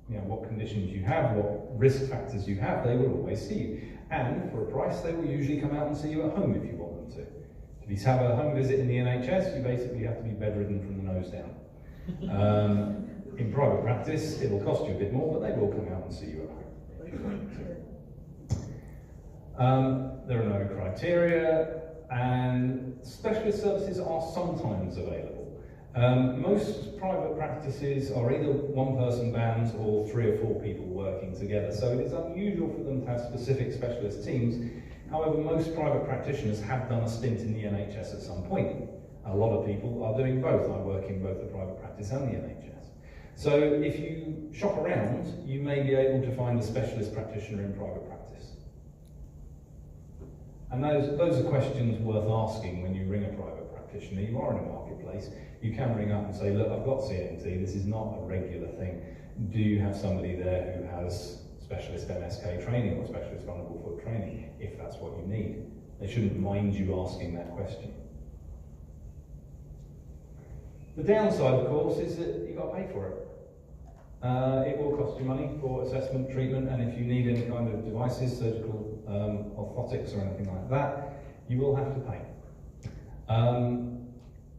[SPEAKER 1] what conditions you have, what risk factors you have, they will always see you. And for a price, they will usually come out and see you at home if you want them to. If you have a home visit in the NHS, you basically have to be bedridden from the nose down. In private practice, it will cost you a bit more, but they will come out and see you at home. There are no criteria, and specialist services are sometimes available. Most private practices are either one-person bands or 3 or 4 people working together, so it is unusual for them to have specific specialist teams. However, most private practitioners have done a stint in the NHS at some point. A lot of people are doing both. I work in both the private practice and the NHS. So if you shop around, you may be able to find a specialist practitioner in private practice. And those are questions worth asking when you ring a private practitioner. You are in a marketplace. You can ring up and say, look, I've got CMT, this is not a regular thing. Do you have somebody there who has specialist MSK training or specialist vulnerable foot training, if that's what you need? They shouldn't mind you asking that question. The downside, of course, is that you've got to pay for it. It will cost you money for assessment, treatment, and if you need any kind of devices, surgical orthotics or anything like that, you will have to pay.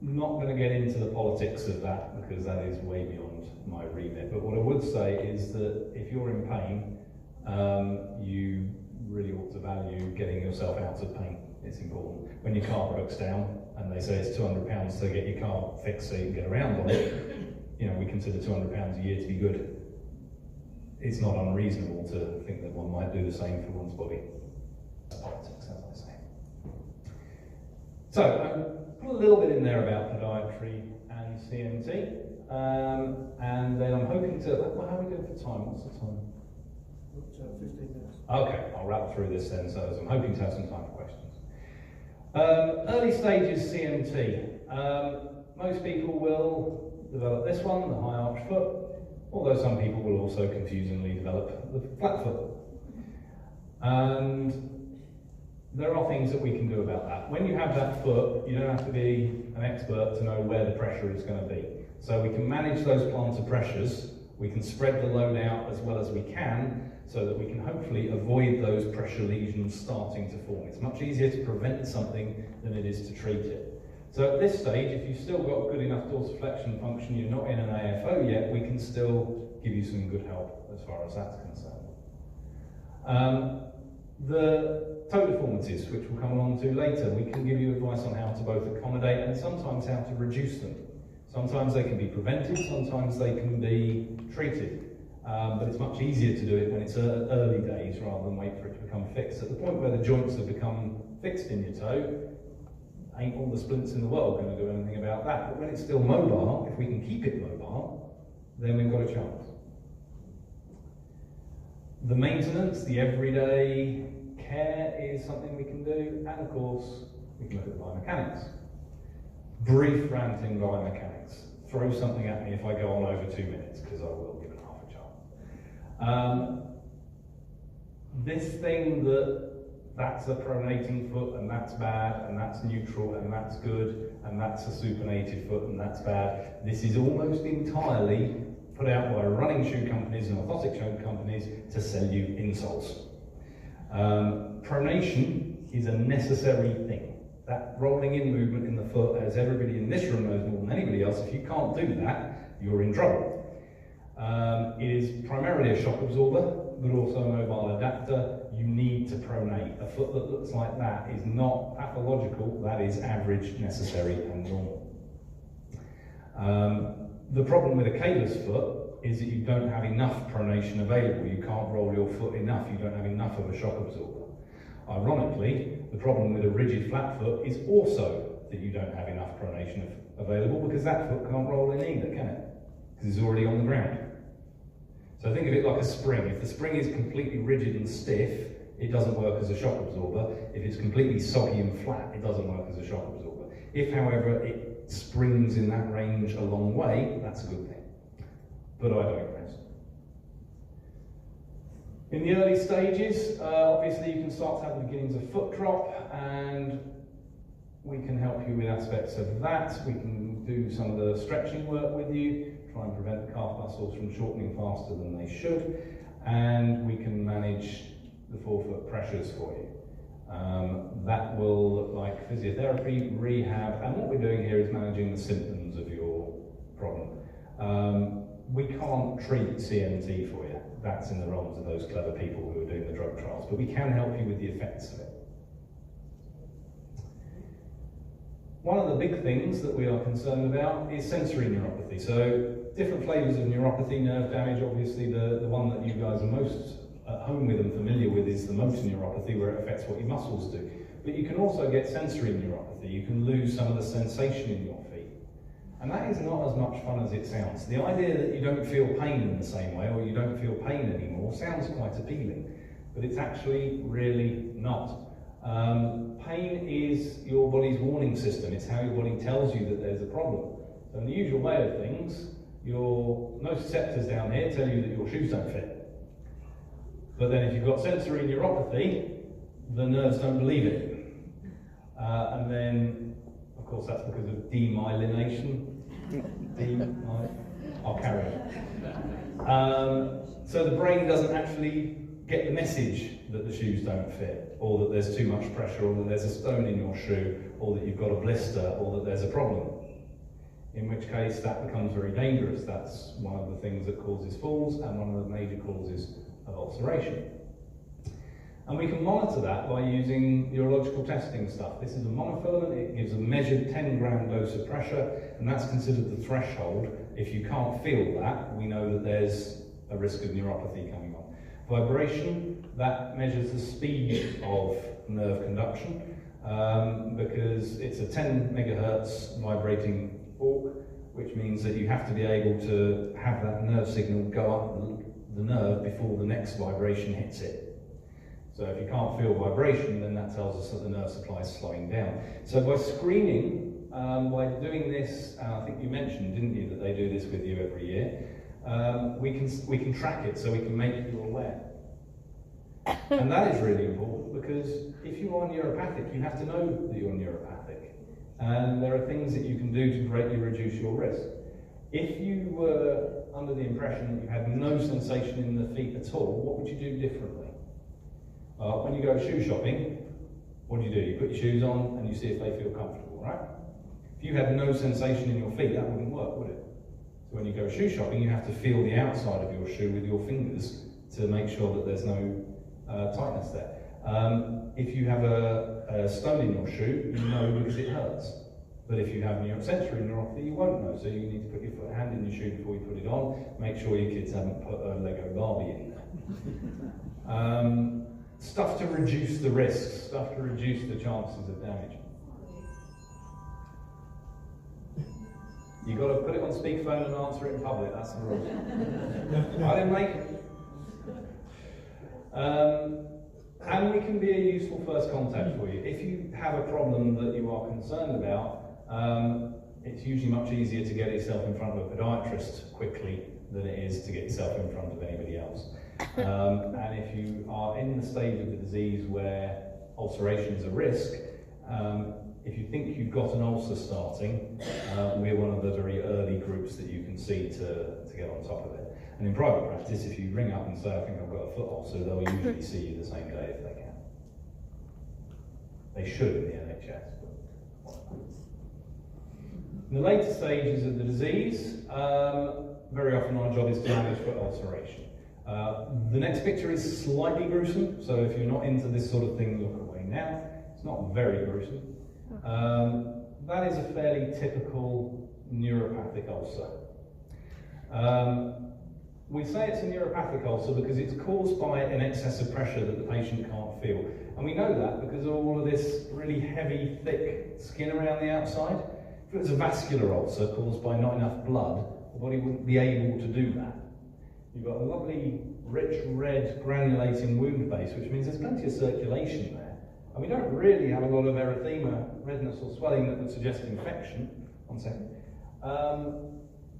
[SPEAKER 1] Not going to get into the politics of that because that is way beyond my remit, but what I would say is that if you're in pain, you really ought to value getting yourself out of pain. It's important. When your car breaks down and they say it's £200 to get your car fixed so you can get around on it, we consider £200 a year to be good. It's not unreasonable to think that one might do the same for one's body. That's politics, as I say. So, put a little bit in there about podiatry and CMT, and then I'm hoping to, how are we doing for time? What's the time?
[SPEAKER 4] 15 minutes.
[SPEAKER 1] Okay, I'll wrap through this then, so I'm hoping to have some time for questions. Early stages CMT. Most people will develop this one, the high arch foot, although some people will also confusingly develop the flat foot. And there are things that we can do about that. When you have that foot, you don't have to be an expert to know where the pressure is going to be. So we can manage those plantar pressures, we can spread the load out as well as we can, so that we can hopefully avoid those pressure lesions starting to form. It's much easier to prevent something than it is to treat it. So at this stage, if you've still got good enough dorsiflexion function, you're not in an AFO yet, we can still give you some good help as far as that's concerned. The toe deformities, which we'll come along to later, we can give you advice on how to both accommodate and sometimes how to reduce them. Sometimes they can be prevented, sometimes they can be treated. But it's much easier to do it when it's early days rather than wait for it to become fixed. At the point where the joints have become fixed in your toe, ain't all the splints in the world going to do anything about that. But when it's still mobile, if we can keep it mobile, then we've got a chance. The maintenance, the everyday care is something we can do, and of course, we can look at the biomechanics. Brief ranting biomechanics. Throw something at me if I go on over 2 minutes, because I will, given half a chance. This thing that's a pronating foot and that's bad, and that's neutral and that's good, and that's a supinated foot and that's bad. This is almost entirely put out by running shoe companies and orthotic shoe companies to sell you insoles. Pronation is a necessary thing. That rolling in movement in the foot, as everybody in this room knows more than anybody else, if you can't do that, you're in trouble. It is primarily a shock absorber, but also a mobile adapter. You need to pronate. A foot that looks like that is not pathological, that is average, necessary, and normal. The problem with a callus foot is that you don't have enough pronation available. You can't roll your foot enough, you don't have enough of a shock absorber. Ironically, the problem with a rigid flat foot is also that you don't have enough pronation available, because that foot can't roll in either, can it? Because it's already on the ground. So think of it like a spring. If the spring is completely rigid and stiff, it doesn't work as a shock absorber. If it's completely soggy and flat, it doesn't work as a shock absorber. If, however, it springs in that range a long way, that's a good thing. But I digress. In the early stages, obviously you can start to have the beginnings of foot drop, and we can help you with aspects of that. We can do some of the stretching work with you, try and prevent the calf muscles from shortening faster than they should, and we can manage the forefoot pressures for you. That will look like physiotherapy, rehab, and what we're doing here is managing the symptoms of your problem. We can't treat CMT for you. That's in the realms of those clever people who are doing the drug trials, but we can help you with the effects of it. One of the big things that we are concerned about is sensory neuropathy. So different flavours of neuropathy, nerve damage. Obviously the one that you guys are most at home with and familiar with is the motor neuropathy, where it affects what your muscles do. But you can also get sensory neuropathy. You can lose some of the sensation in your feet. And that is not as much fun as it sounds. The idea that you don't feel pain in the same way, or you don't feel pain anymore, sounds quite appealing, but it's actually really not. Pain is your body's warning system. It's how your body tells you that there's a problem. So in the usual way of things, your nociceptors down here tell you that your shoes don't fit. But then if you've got sensory neuropathy, the nerves don't believe it. And then, of course, that's because of demyelination. I'll carry on. So the brain doesn't actually get the message that the shoes don't fit, or that there's too much pressure, or that there's a stone in your shoe, or that you've got a blister, or that there's a problem. In which case that becomes very dangerous. That's one of the things that causes falls and one of the major causes of ulceration. And we can monitor that by using urological testing stuff. This is a monofilament. It gives a measured 10-gram dose of pressure, and that's considered the threshold. If you can't feel that, we know that there's a risk of neuropathy coming on. Vibration, that measures the speed of nerve conduction, because it's a 10 megahertz vibrating fork, which means that you have to be able to have that nerve signal go up the nerve before the next vibration hits it. So if you can't feel vibration, then that tells us that the nerve supply is slowing down. So by screening, by doing this, I think you mentioned, didn't you, that they do this with you every year, we can track it, so we can make you aware. And that is really important, because if you are neuropathic, you have to know that you're neuropathic. And there are things that you can do to greatly reduce your risk. If you were under the impression that you had no sensation in the feet at all, what would you do differently? When you go shoe shopping, what do? You put your shoes on and you see if they feel comfortable, right? If you had no sensation in your feet, that wouldn't work, would it? So when you go shoe shopping, you have to feel the outside of your shoe with your fingers to make sure that there's no tightness there. If you have a stone in your shoe, you know because it hurts. But if you have sensory neuropathy, you won't know. So you need to put your hand in your shoe before you put it on. Make sure your kids haven't put a Lego Barbie in there. Stuff to reduce the risks, stuff to reduce the chances of damage. You've got to put it on speakerphone and answer it in public, that's the rule. I didn't make it. And we can be a useful first contact for you. If you have a problem that you are concerned about, it's usually much easier to get yourself in front of a podiatrist quickly than it is to get yourself in front of anybody else. And if you are in the stage of the disease where ulceration is a risk, if you think you've got an ulcer starting, we're one of the very early groups that you can see to get on top of it. And in private practice, if you ring up and say, I think I've got a foot ulcer, they'll usually see you the same day if they can. They should in the NHS. In the later stages of the disease, very often our job is to manage foot ulceration. The next picture is slightly gruesome, so if you're not into this sort of thing, look away now. It's not very gruesome. That is a fairly typical neuropathic ulcer. We say it's a neuropathic ulcer because it's caused by an excess of pressure that the patient can't feel. And we know that because of all of this really heavy, thick skin around the outside. If it was a vascular ulcer caused by not enough blood, the body wouldn't be able to do that. You've got a lovely, rich, red, granulating wound base, which means there's plenty of circulation there. And we don't really have a lot of erythema, redness or swelling that would suggest infection. One second.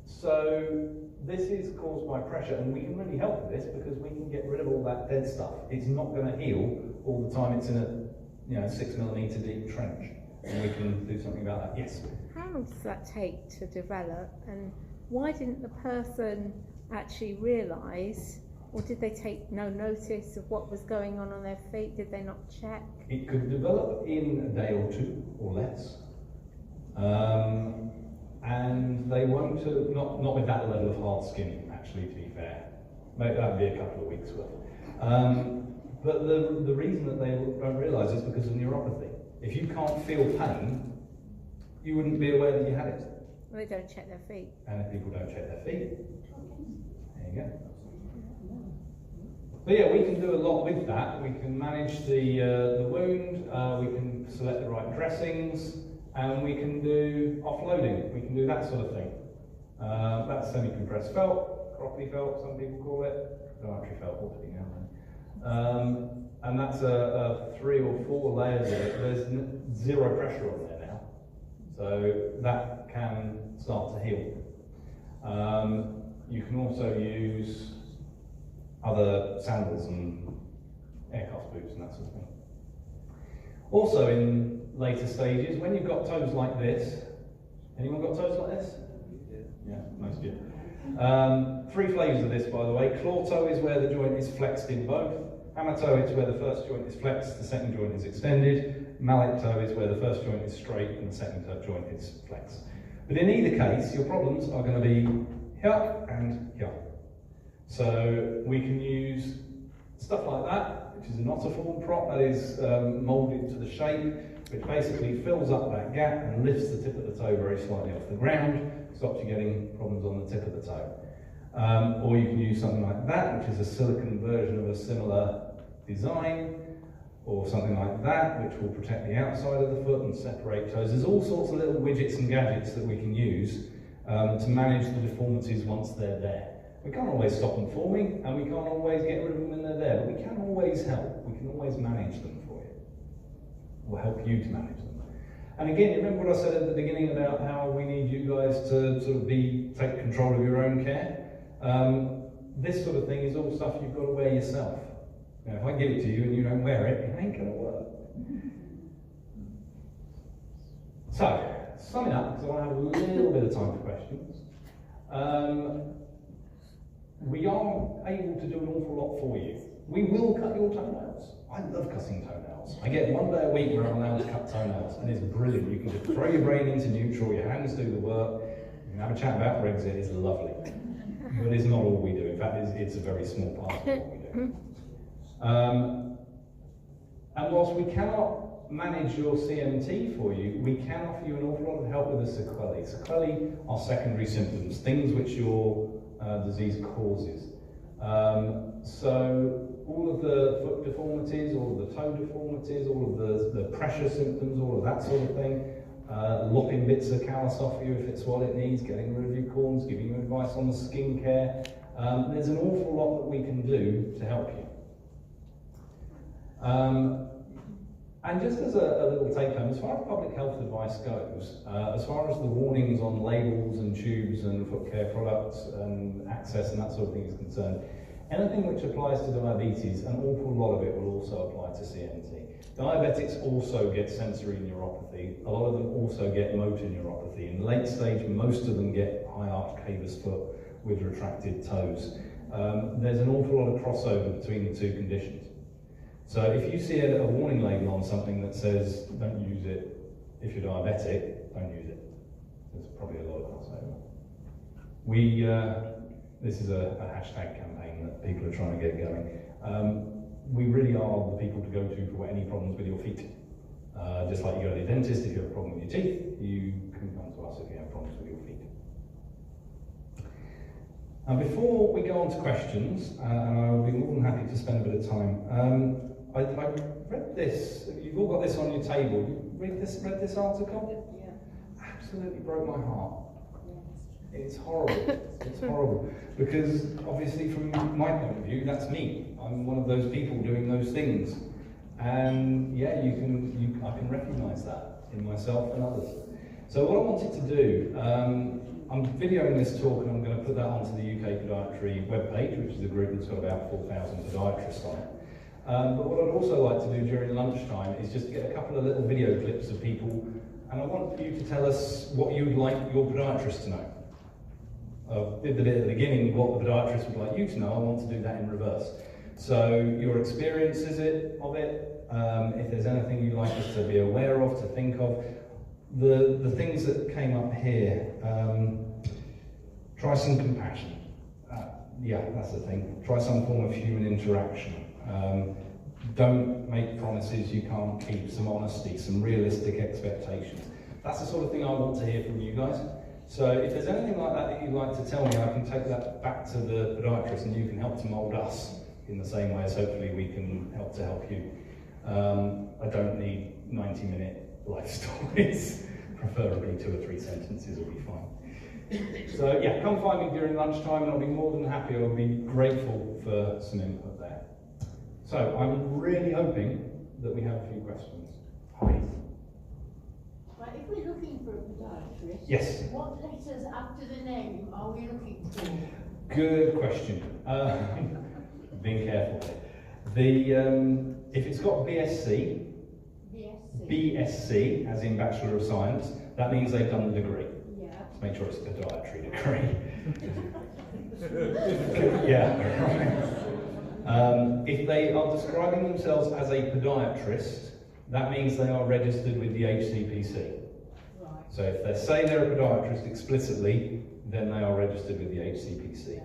[SPEAKER 1] So this is caused by pressure, and we can really help with this because we can get rid of all that dead stuff. It's not going to heal all the time. It's in a 6mm deep trench, and we can do something about that. Yes?
[SPEAKER 2] How long does that take to develop, and why didn't the person actually realise, or did they take no notice of what was going on their feet? Did they not check?
[SPEAKER 1] It could develop in a day or two or less. And they won't, not with that level of hard skin, actually, to be fair. Maybe that would be a couple of weeks worth. But the reason that they don't realise is because of neuropathy. If you can't feel pain, you wouldn't be aware that you had it.
[SPEAKER 2] Well, they don't check their feet.
[SPEAKER 1] And if people don't check their feet, there you go. But yeah, we can do a lot with that. We can manage the wound, we can select the right dressings, and we can do offloading. We can do that sort of thing. That's semi-compressed felt, croppy felt, some people call it. Podiatry felt, what do you know? And that's a 3 or 4 layers of it. There's zero pressure on there now. So that can start to heal. You can also use other sandals and air cuff boots and that sort of thing. Also in later stages, when you've got toes like this, anyone got toes like this? Yeah, most of you. 3 flavours of this, by the way. Claw toe is where the joint is flexed in both. Hammer toe is where the first joint is flexed, the second joint is extended. Mallet toe is where the first joint is straight and the second joint is flexed. But in either case, your problems are going to be here and here. So we can use stuff like that, which is an ottiform prop that is moulded to the shape, which basically fills up that gap and lifts the tip of the toe very slightly off the ground, stops you getting problems on the tip of the toe. Or you can use something like that, which is a silicone version of a similar design, or something like that, which will protect the outside of the foot and separate toes. There's all sorts of little widgets and gadgets that we can use to manage the deformities once they're there. We can't always stop them forming, and we can't always get rid of them when they're there, but we can always help. We can always manage them for you, or help you to manage them. And again, remember what I said at the beginning about how we need you guys to sort of take control of your own care? This sort of thing is all stuff you've got to wear yourself. Now, if I give it to you and you don't wear it, it ain't going to work. So, summing up, because I want to have a little bit of time for questions. We are able to do an awful lot for you. We will cut your toenails. I love cutting toenails. I get 1 day a week where I'm allowed to cut toenails, and it's brilliant. You can just throw your brain into neutral, your hands do the work, you can have a chat about Brexit, it's lovely. But it's not all we do. In fact, it's a very small part of what we do. And whilst we cannot manage your CMT for you, we can offer you an awful lot of help with the sequelae. Sequelae are secondary symptoms, things which your disease causes. So all of the foot deformities, all of the toe deformities, all of the pressure symptoms, all of that sort of thing, lopping bits of callus off you if it's what it needs, getting rid of your corns, giving you advice on the skin care. There's an awful lot that we can do to help you. And just as a little take home, as far as public health advice goes, as far as the warnings on labels and tubes and foot care products and access and that sort of thing is concerned, anything which applies to diabetes, an awful lot of it will also apply to CMT. Diabetics also get sensory neuropathy. A lot of them also get motor neuropathy. In late stage, most of them get high arched cavus foot with retracted toes. There's an awful lot of crossover between the two conditions. So if you see a warning label on something that says, don't use it if you're diabetic, don't use it. There's probably a lot of crossover. This is a hashtag campaign that people are trying to get going. We really are the people to go to for any problems with your feet. Just like you go to the dentist if you have a problem with your teeth, you can come to us if you have problems with your feet. Now before we go on to questions, and I'll be more than happy to spend a bit of time, I read this, you've all got this on your table, you read this article? Yeah. Absolutely broke my heart. It's horrible, it's horrible, because obviously from my point of view, that's me. I'm one of those people doing those things. And yeah, I can recognise that in myself and others. So what I wanted to do, I'm videoing this talk and I'm going to put that onto the UK Podiatry webpage, which is a group that's got about 4,000 podiatrists on it. But what I'd also like to do during lunchtime is just get a couple of little video clips of people, and I want you to tell us what you would like your podiatrist to know. I did the bit at the beginning, what the podiatrist would like you to know. I want to do that in reverse. So your experience of it, if there's anything you'd like us to be aware of, to think of. The things that came up here, try some compassion. Yeah, that's the thing. Try some form of human interaction. Don't make promises you can't keep, some honesty, some realistic expectations. That's the sort of thing I want to hear from you guys. So if there's anything like that that you'd like to tell me, I can take that back to the podiatrist and you can help to mould us in the same way as hopefully we can help you. I don't need 90-minute life stories, preferably 2 or 3 sentences will be fine. So yeah, come find me during lunchtime and I'll be more than happy, I'll be grateful for some input there. So I'm really hoping that we have a few questions. Hi.
[SPEAKER 5] Right, if we're looking for a podiatrist,
[SPEAKER 1] yes.
[SPEAKER 5] What letters after the name are we looking for?
[SPEAKER 1] Good question. Being careful. If it's got BSc, BSc, as in Bachelor of Science, that means they've done the degree.
[SPEAKER 5] Yeah.
[SPEAKER 1] Let's make sure it's a podiatry degree. Yeah, right. If they are describing themselves as a podiatrist, that means they are registered with the HCPC.
[SPEAKER 5] Right.
[SPEAKER 1] So if they say they're a podiatrist explicitly, then they are registered with the HCPC.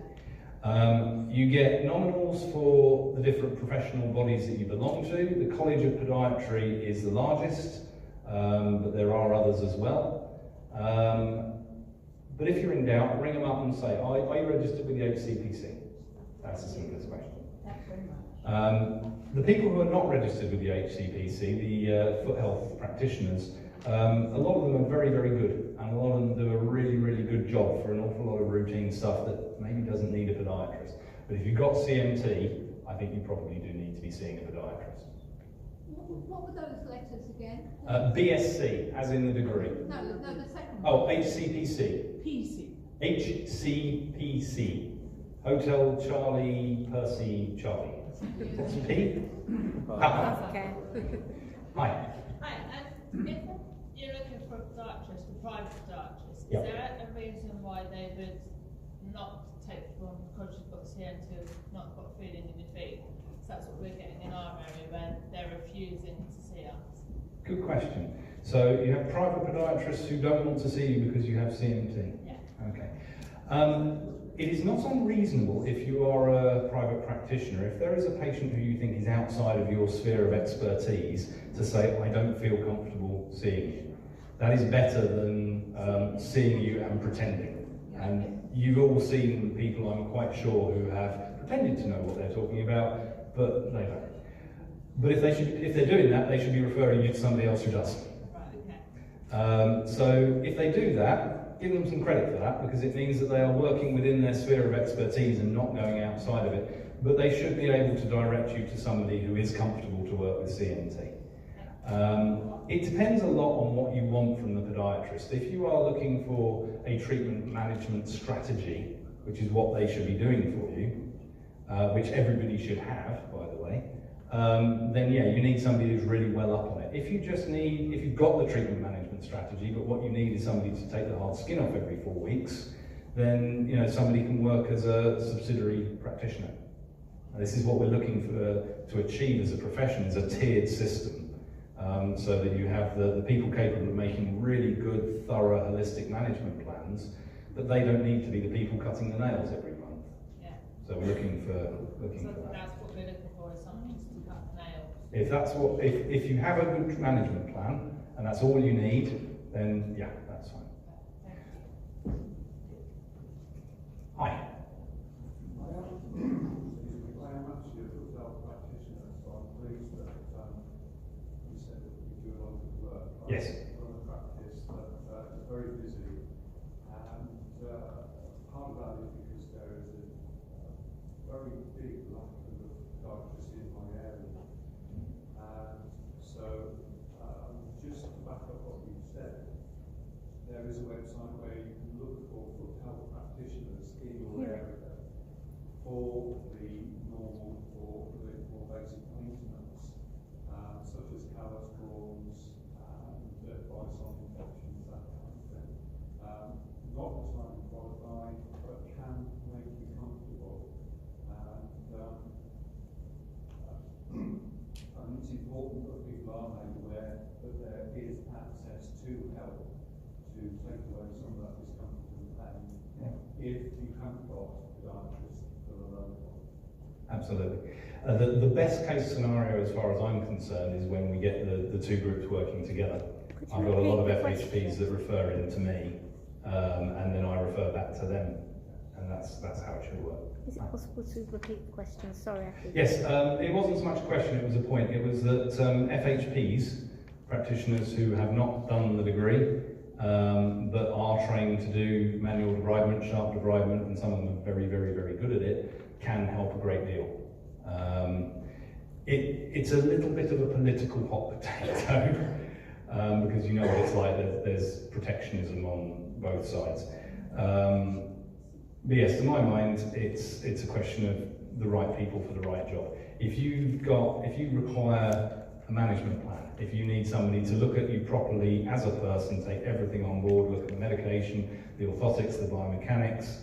[SPEAKER 1] You get nominals for the different professional bodies that you belong to. The College of Podiatry is the largest, but there are others as well. But if you're in doubt, ring them up and say, are you registered with the HCPC? That's the simplest question.
[SPEAKER 5] Thanks very much.
[SPEAKER 1] The people who are not registered with the HCPC, the foot health practitioners, a lot of them are very, very good, and a lot of them do a really, really good job for an awful lot of routine stuff that maybe doesn't need a podiatrist. But if you've got CMT, I think you probably do need to be seeing a podiatrist.
[SPEAKER 3] What were those letters again?
[SPEAKER 1] BSc, as in the degree.
[SPEAKER 3] No, the second one.
[SPEAKER 1] Oh, HCPC.
[SPEAKER 5] PC.
[SPEAKER 1] HCPC. Hotel Charlie Percy Charlie. What's P?
[SPEAKER 2] Okay.
[SPEAKER 1] Hi.
[SPEAKER 6] Hi, if you're looking for a podiatrist, a private podiatrist,
[SPEAKER 1] Yep.
[SPEAKER 6] is there a reason why they would not take one because you've got CM2, not got feeling in your feet? So that's what we're getting in our area when they're refusing to see us.
[SPEAKER 1] Good question. So you have private podiatrists who don't want to see you because you have CMT?
[SPEAKER 6] Yeah.
[SPEAKER 1] Okay. It is not unreasonable if you are a private practitioner, if there is a patient who you think is outside of your sphere of expertise, to say, I don't feel comfortable seeing you. That is better than seeing you and pretending. And you've all seen people, I'm quite sure, who have pretended to know what they're talking about, but they don't. But if they're doing that, they should be referring you to somebody else who does.
[SPEAKER 6] Right, okay.
[SPEAKER 1] So if they do that, give them some credit for that, because it means that they are working within their sphere of expertise and not going outside of it. but they should be able to direct you to somebody who is comfortable to work with CMT. It depends a lot on what you want from the podiatrist. If you are looking for a treatment management strategy, which is what they should be doing for you, which everybody should have, by the way, then yeah, you need somebody who's really well up on it. If you've got the treatment management strategy, but what you need is somebody to take the hard skin off every 4 weeks, then somebody can work as a subsidiary practitioner. And this is what we're looking for to achieve as a profession, is a tiered system. So that you have the people capable of making really good, thorough, holistic management plans, but they don't need to be the people cutting the nails every month.
[SPEAKER 6] Yeah.
[SPEAKER 1] So we're looking for that.
[SPEAKER 6] That's what we're looking for, is someone to cut nails.
[SPEAKER 1] If you have a good management plan and that's all you need, then yeah, that's fine. Hi.
[SPEAKER 7] I am actually a foot health practitioner, so I'm pleased that you said that we do a lot of work.
[SPEAKER 1] Yes.
[SPEAKER 7] I run a practice that is very busy, and part of that is because there is a very big lack of podiatrists in my area. And so, just to back up what you said, there is a website where you can look for foot health practitioners in your area for the normal or the more basic maintenance, such as callus drawings and advice on infections, that kind of thing. Not entirely qualified, but can make you comfortable. And it's important that people are made aware that there is access to help to take away some of that discomfort and pain, if you haven't got podiatrists that are local.
[SPEAKER 1] Absolutely. The best case scenario, as far as I'm concerned, is when we get the two groups working together. I've got a lot of FHPs that refer in to me, and then I refer back to them, and that's how it should work.
[SPEAKER 2] Is it possible to repeat the question? Sorry, I think.
[SPEAKER 1] Yes, it wasn't so much a question, it was a point. It was that FHPs, practitioners who have not done the degree, but are trained to do manual debridement, sharp debridement, and some of them are very, very, very good at it, can help a great deal. It's a little bit of a political hot potato, because you know what it's like, there's protectionism on both sides. But yes, to my mind, it's a question of the right people for the right job. If you require a management plan, if you need somebody to look at you properly as a person, take everything on board, look at the medication, the orthotics, the biomechanics,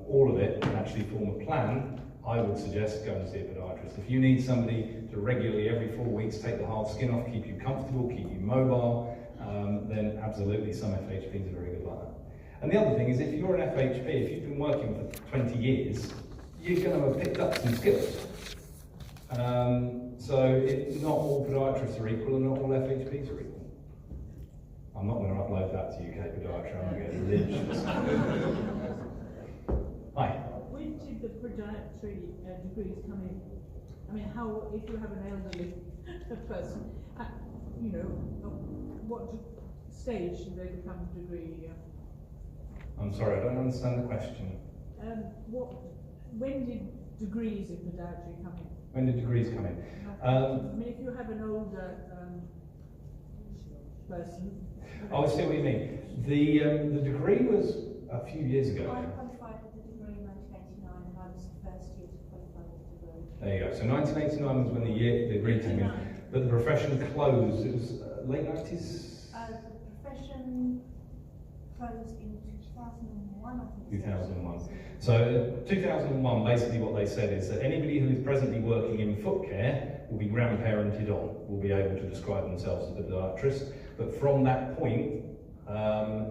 [SPEAKER 1] all of it, and actually form a plan, I would suggest go and see a podiatrist. If you need somebody to regularly, every 4 weeks, take the hard skin off, keep you comfortable, keep you mobile, then absolutely some FHPs are very good like that. And the other thing is, if you're an FHP, if you've been working for 20 years, you're going to have picked up some skills. So not all podiatrists are equal and not all FHPs are equal. I'm not going to upload that to UK Podiatry, I'm going to get lynched. Hi.
[SPEAKER 8] When did the podiatry degrees come in? I mean, how, if you have an elderly person, what stage do they become a degree?
[SPEAKER 1] I'm sorry, I don't understand the question.
[SPEAKER 8] When did degrees in podiatry come in?
[SPEAKER 1] When did degrees come in?
[SPEAKER 8] I mean, if you have an older person.
[SPEAKER 1] Oh, I see what you mean. The degree was a few years ago.
[SPEAKER 9] I qualified with the degree in 1989 and I was the first year to qualify with the degree.
[SPEAKER 1] There you go. So 1989 was when the degree came in, but the profession closed. It was late 90s?
[SPEAKER 9] The profession closed in 2001, I think.
[SPEAKER 1] 2001. So 2001, basically what they said is that anybody who is presently working in foot care will be grandparented on, will be able to describe themselves as a podiatrist. But from that point,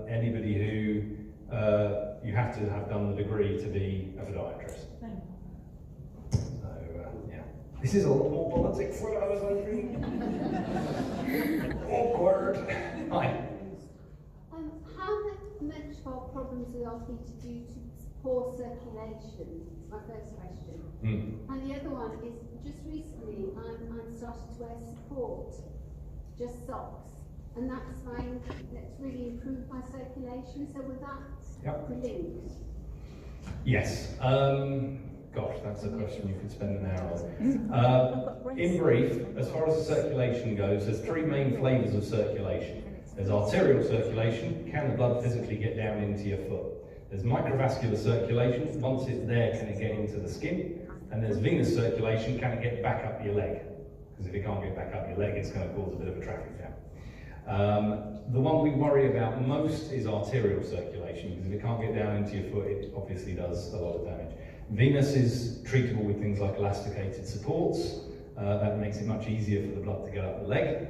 [SPEAKER 1] anybody who you have to have done the degree to be a podiatrist. So yeah, this is a lot more politics than I was hoping. Awkward. Hi.
[SPEAKER 10] How much are problems are likely to do to poor circulation? Is my first question. And the other one is, just recently I'm started to wear support, just socks, and that's really improved my circulation. So with that linked?
[SPEAKER 1] Yes. Gosh, that's a question you could spend an hour on. In brief, as far as the circulation goes, there's three main flavours of circulation. There's arterial circulation, can the blood physically get down into your foot? There's microvascular circulation, once it's there, can it get into the skin? And there's venous circulation, can it get back up your leg? Because if it can't get back up your leg, it's going to cause a bit of a traffic jam. The one we worry about most is arterial circulation, because if it can't get down into your foot, it obviously does a lot of damage. Venous is treatable with things like elasticated supports. That makes it much easier for the blood to get up the leg.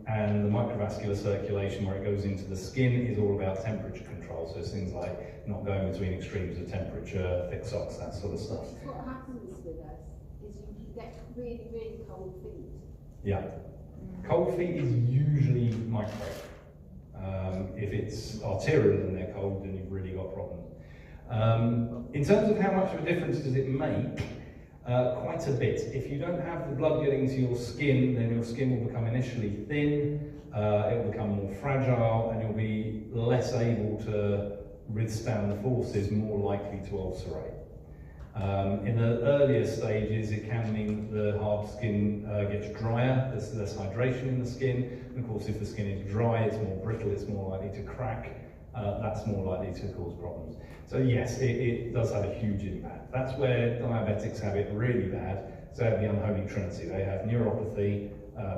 [SPEAKER 1] And the microvascular circulation, where it goes into the skin, is all about temperature control. So it's things like not going between extremes of temperature, thick socks, that sort of stuff.
[SPEAKER 10] What happens with us is you get really, really cold feet.
[SPEAKER 1] Yeah. Cold feet is usually micro. If it's arterial and they're cold, then you've really got problems. In terms of how much of a difference does it make, quite a bit. If you don't have the blood getting to your skin, then your skin will become initially thin, it will become more fragile, and you'll be less able to withstand the forces, more likely to ulcerate. In the earlier stages, it can mean that the hard skin gets drier, there's less hydration in the skin, and of course if the skin is dry, it's more brittle, it's more likely to crack, that's more likely to cause problems. So yes, it does have a huge impact. That's where diabetics have it really bad. So they have the unholy trinity. They have neuropathy,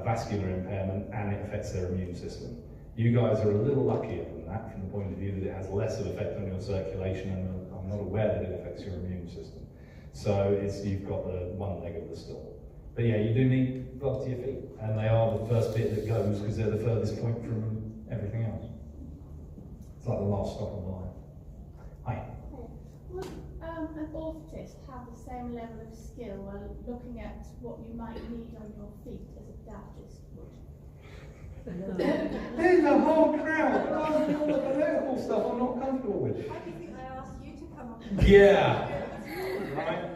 [SPEAKER 1] vascular impairment, and it affects their immune system. You guys are a little luckier than that from the point of view that it has less of an effect on your circulation, and I'm not aware that it affects your immune system. So you've got the one leg of the stool. But yeah, you do need blood to your feet, and they are the first bit that goes because they're the furthest point from everything else. It's like the last stop on the line. Hi.
[SPEAKER 11] Would an orthotist have the same level of skill while looking at what you might need on your feet as a podiatrist would?
[SPEAKER 1] There's a whole crowd asking all the political stuff I'm not comfortable with.
[SPEAKER 9] Why do you think they asked you to come up?
[SPEAKER 1] Yeah. Right.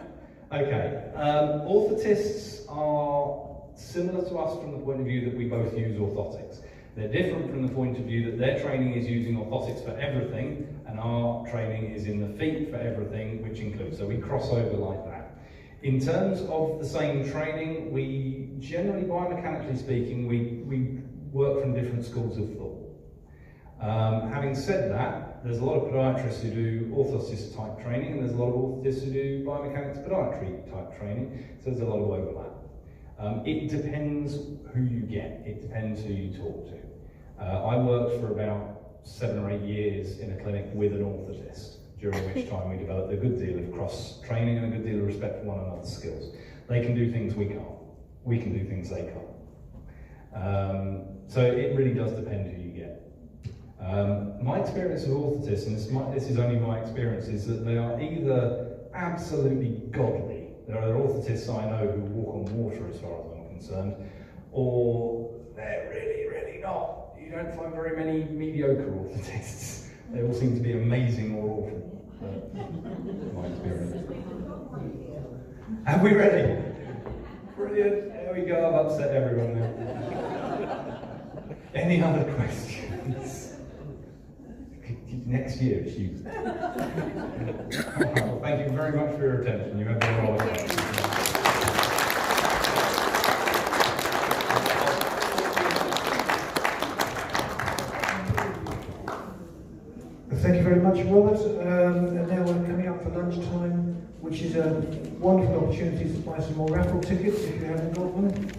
[SPEAKER 1] Okay. Orthotists are similar to us from the point of view that we both use orthotics. They're different from the point of view that their training is using orthotics for everything, and our training is in the feet for everything, which includes, so we cross over like that. In terms of the same training, we generally, biomechanically speaking, we work from different schools of thought. Having said that, there's a lot of podiatrists who do orthotist type training, and there's a lot of orthotists who do biomechanics podiatry type training, so there's a lot of overlap. It depends who you get, it depends who you talk to. I worked for about 7 or 8 years in a clinic with an orthotist, during which time we developed a good deal of cross-training and a good deal of respect for one another's skills. They can do things we can't. We can do things they can't. So it really does depend who you get. My experience with orthotists, and this is only my experience, is that they are either absolutely godly. There are orthotists I know who walk on water as far as I'm concerned, or they're really, really not. You don't find very many mediocre orthotists. They all seem to be amazing or awful. My experience. Are we ready? Brilliant. There we go. I've upset everyone now. Any other questions? Next year it's you. Well, thank you very much for your attention. You have been all
[SPEAKER 12] Thank you very much, Robert. And now we're coming up for lunchtime, which is a wonderful opportunity to buy some more raffle tickets if you haven't got one.